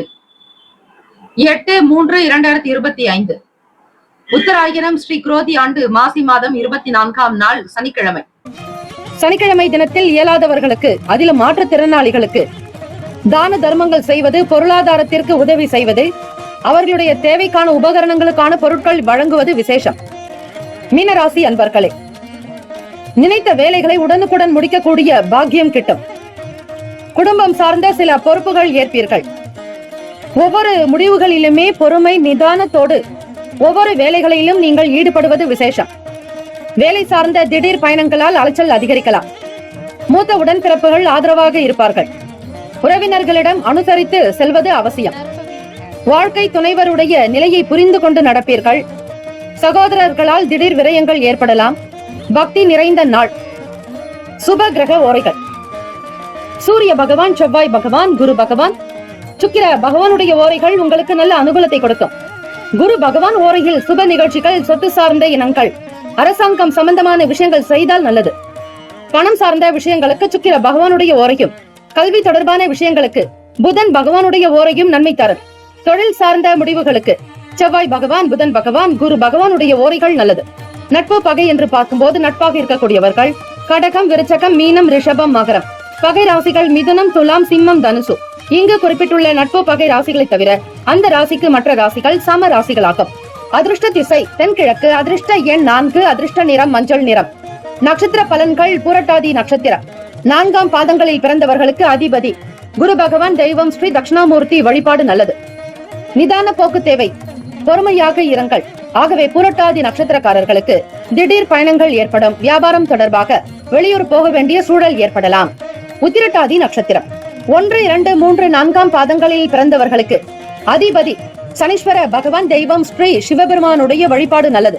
8/3/2025 உத்தராயணம் ஸ்ரீ குரோதி ஆண்டு மாசி மாதம் 24ஆம் நாள் சனிக்கிழமை. சனிக்கிழமை தினத்தில் இயலாதவர்களுக்கு, அதிலும் மாற்றுத்திறனாளிகளுக்கு தான தர்மங்கள் செய்வது, பொருளாதாரத்திற்கு உதவி செய்வது, அவர்களுடைய தேவைக்கான உபகரணங்களுக்கான பொருட்கள் வழங்குவது விசேஷம். மீனராசி அன்பர்களே, நினைத்த வேலைகளை உடனுக்குடன் முடிக்கக்கூடிய பாக்கியம் கிட்டும். குடும்பம் சார்ந்த சில பொறுப்புகள் ஏற்பீர்கள். ஒவ்வொரு முடிவுகளிலுமே பொறுமை நிதானத்தோடு ஒவ்வொரு வேலைகளிலும் நீங்கள் ஈடுபடுவது விசேஷம். வேலை சார்ந்த திடீர் பயணங்களால் அலைச்சல் அதிகரிக்கலாம். மூத்த உடன்பிறப்புகள் ஆதரவாக இருப்பார்கள். உறவினர்களிடம் அனுசரித்து செல்வது அவசியம். வாழ்க்கை துணைவருடைய நிலையை புரிந்து கொண்டு நடப்பீர்கள். சகோதரர்களால் திடீர் விரயங்கள் ஏற்படலாம். பக்தி நிறைந்த நாள். சுப கிரக ஓரைகள். சூரிய பகவான், செவ்வாய் பகவான், குரு பகவான், சுக்கிர பகவானுடைய ஓரைகள் உங்களுக்கு நல்ல அனுகூலத்தை கொடுக்கும். குரு பகவான் ஓரையில் சுப நிகழ்ச்சிகள், சொத்து சார்ந்த இனங்கள், அரசாங்கம் சம்பந்தமான விஷயங்கள் செய்தால் நல்லது. பணம் சார்ந்த விஷயங்களுக்கு சுக்கிர பகவானுடைய ஓரையும், கல்வி தொடர்பான விஷயங்களுக்கு புதன் பகவானுடைய ஓரையும் நன்மை தரும். தொழில் சார்ந்த முடிவுகளுக்கு செவ்வாய் பகவான், புதன் பகவான், குரு பகவானுடைய ஓரைகள் நல்லது. நட்பு பகை என்று பார்க்கும்போது நட்பாக இருக்கக்கூடியவர்கள் கடகம், விருச்சகம், மீனம், ரிஷபம், மகரம். பகை ராசிகள் மிதுனம், துலாம், சிம்மம், தனுசு. இங்கு குறிப்பிட்டுள்ள நட்பு பகை ராசிகளை தவிர அந்த ராசிக்கு மற்ற ராசிகள் சம ராசிகளாகும். அதிர்ஷ்ட திசை தென்கிழக்கு. அதிர்ஷ்ட எண் 4. அதிர்ஷ்ட நிறம் மஞ்சள் நிறம். நட்சத்திர பலன்கள். பூரட்டாதி நட்சத்திரம் 4ஆம் பாதங்களில் பிறந்தவர்களுக்கு அதிபதி குரு பகவான், தெய்வம் ஸ்ரீ தட்சிணாமூர்த்தி வழிபாடு நல்லது. நிதான போக்கு தேவை, பொறுமையாக இருங்கள். ஆகவே பூரட்டாதி நட்சத்திரக்காரர்களுக்கு திடீர் பயணங்கள் ஏற்படும். வியாபாரம் தொடர்பாக வெளியூர் போக வேண்டிய சூழல் ஏற்படலாம். உத்திரட்டாதி நட்சத்திரம் 1, 2, 3, 4ஆம் பாதங்களில் பிறந்தவர்களுக்கு அதிபதி சனீஸ்வர பகவான், தெய்வம் ஸ்ரீ சிவபெருமானுடைய வழிபாடு நல்லது.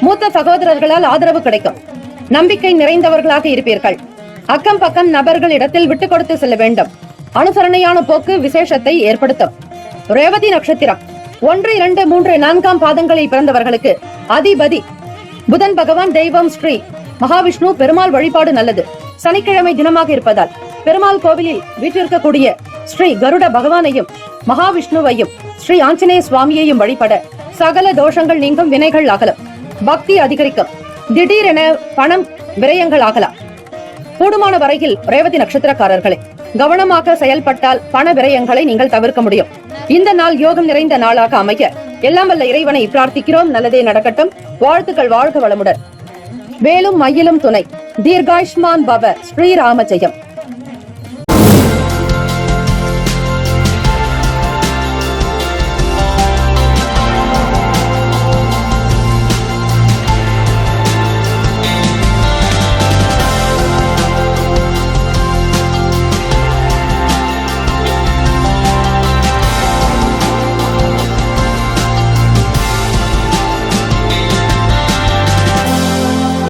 மூத்த சகோதரர்களால் ஆதரவு கிடைக்கும். நம்பிக்கை நிறைந்தவர்களாக இருப்பீர்கள். அக்கம் பக்கம் நபர்கள் இடத்தில் விட்டுக் கொடுத்து செல்ல வேண்டும். அனுசரணையான போக்கு விசேஷத்தை ஏற்படுத்தும். ரேவதி நட்சத்திரம் 1, 2, 3, 4ஆம் பாதங்களில் பிறந்தவர்களுக்கு அதிபதி புதன் பகவான், தெய்வம் ஸ்ரீ மகாவிஷ்ணு பெருமாள் வழிபாடு நல்லது. சனிக்கிழமை தினமாக இருப்பதால் பெருமாள் கோவிலில் வீற்றிருக்கக்கூடிய ஸ்ரீ கருட பகவானையும், மகாவிஷ்ணுவையும், ஸ்ரீ ஆஞ்சநேய சுவாமியையும் வழிபட சகல தோஷங்கள் நீங்கும், வினைகள் அகலும், பக்தி அதிகரிக்கும். திடீரென பணம் விரயங்கள் ஆகலாம். கூடுமான வரையில் ரேவதி நட்சத்திரக்காரர்களை கவனமாக செயல்பட்டால் பண விரயங்களை நீங்கள் தவிர்க்க முடியும். இந்த நாள் யோகம் நிறைந்த நாளாக அமைய எல்லாம் வல்ல இறைவனை பிரார்த்திக்கிறோம். நல்லதே நடக்கட்டும். வாழ்த்துக்கள். வாழ்க வளமுடன். வேலும் மயிலும் துணை. தீர்காயுஷ்மான் பவ. ஸ்ரீராம ஜெயம்.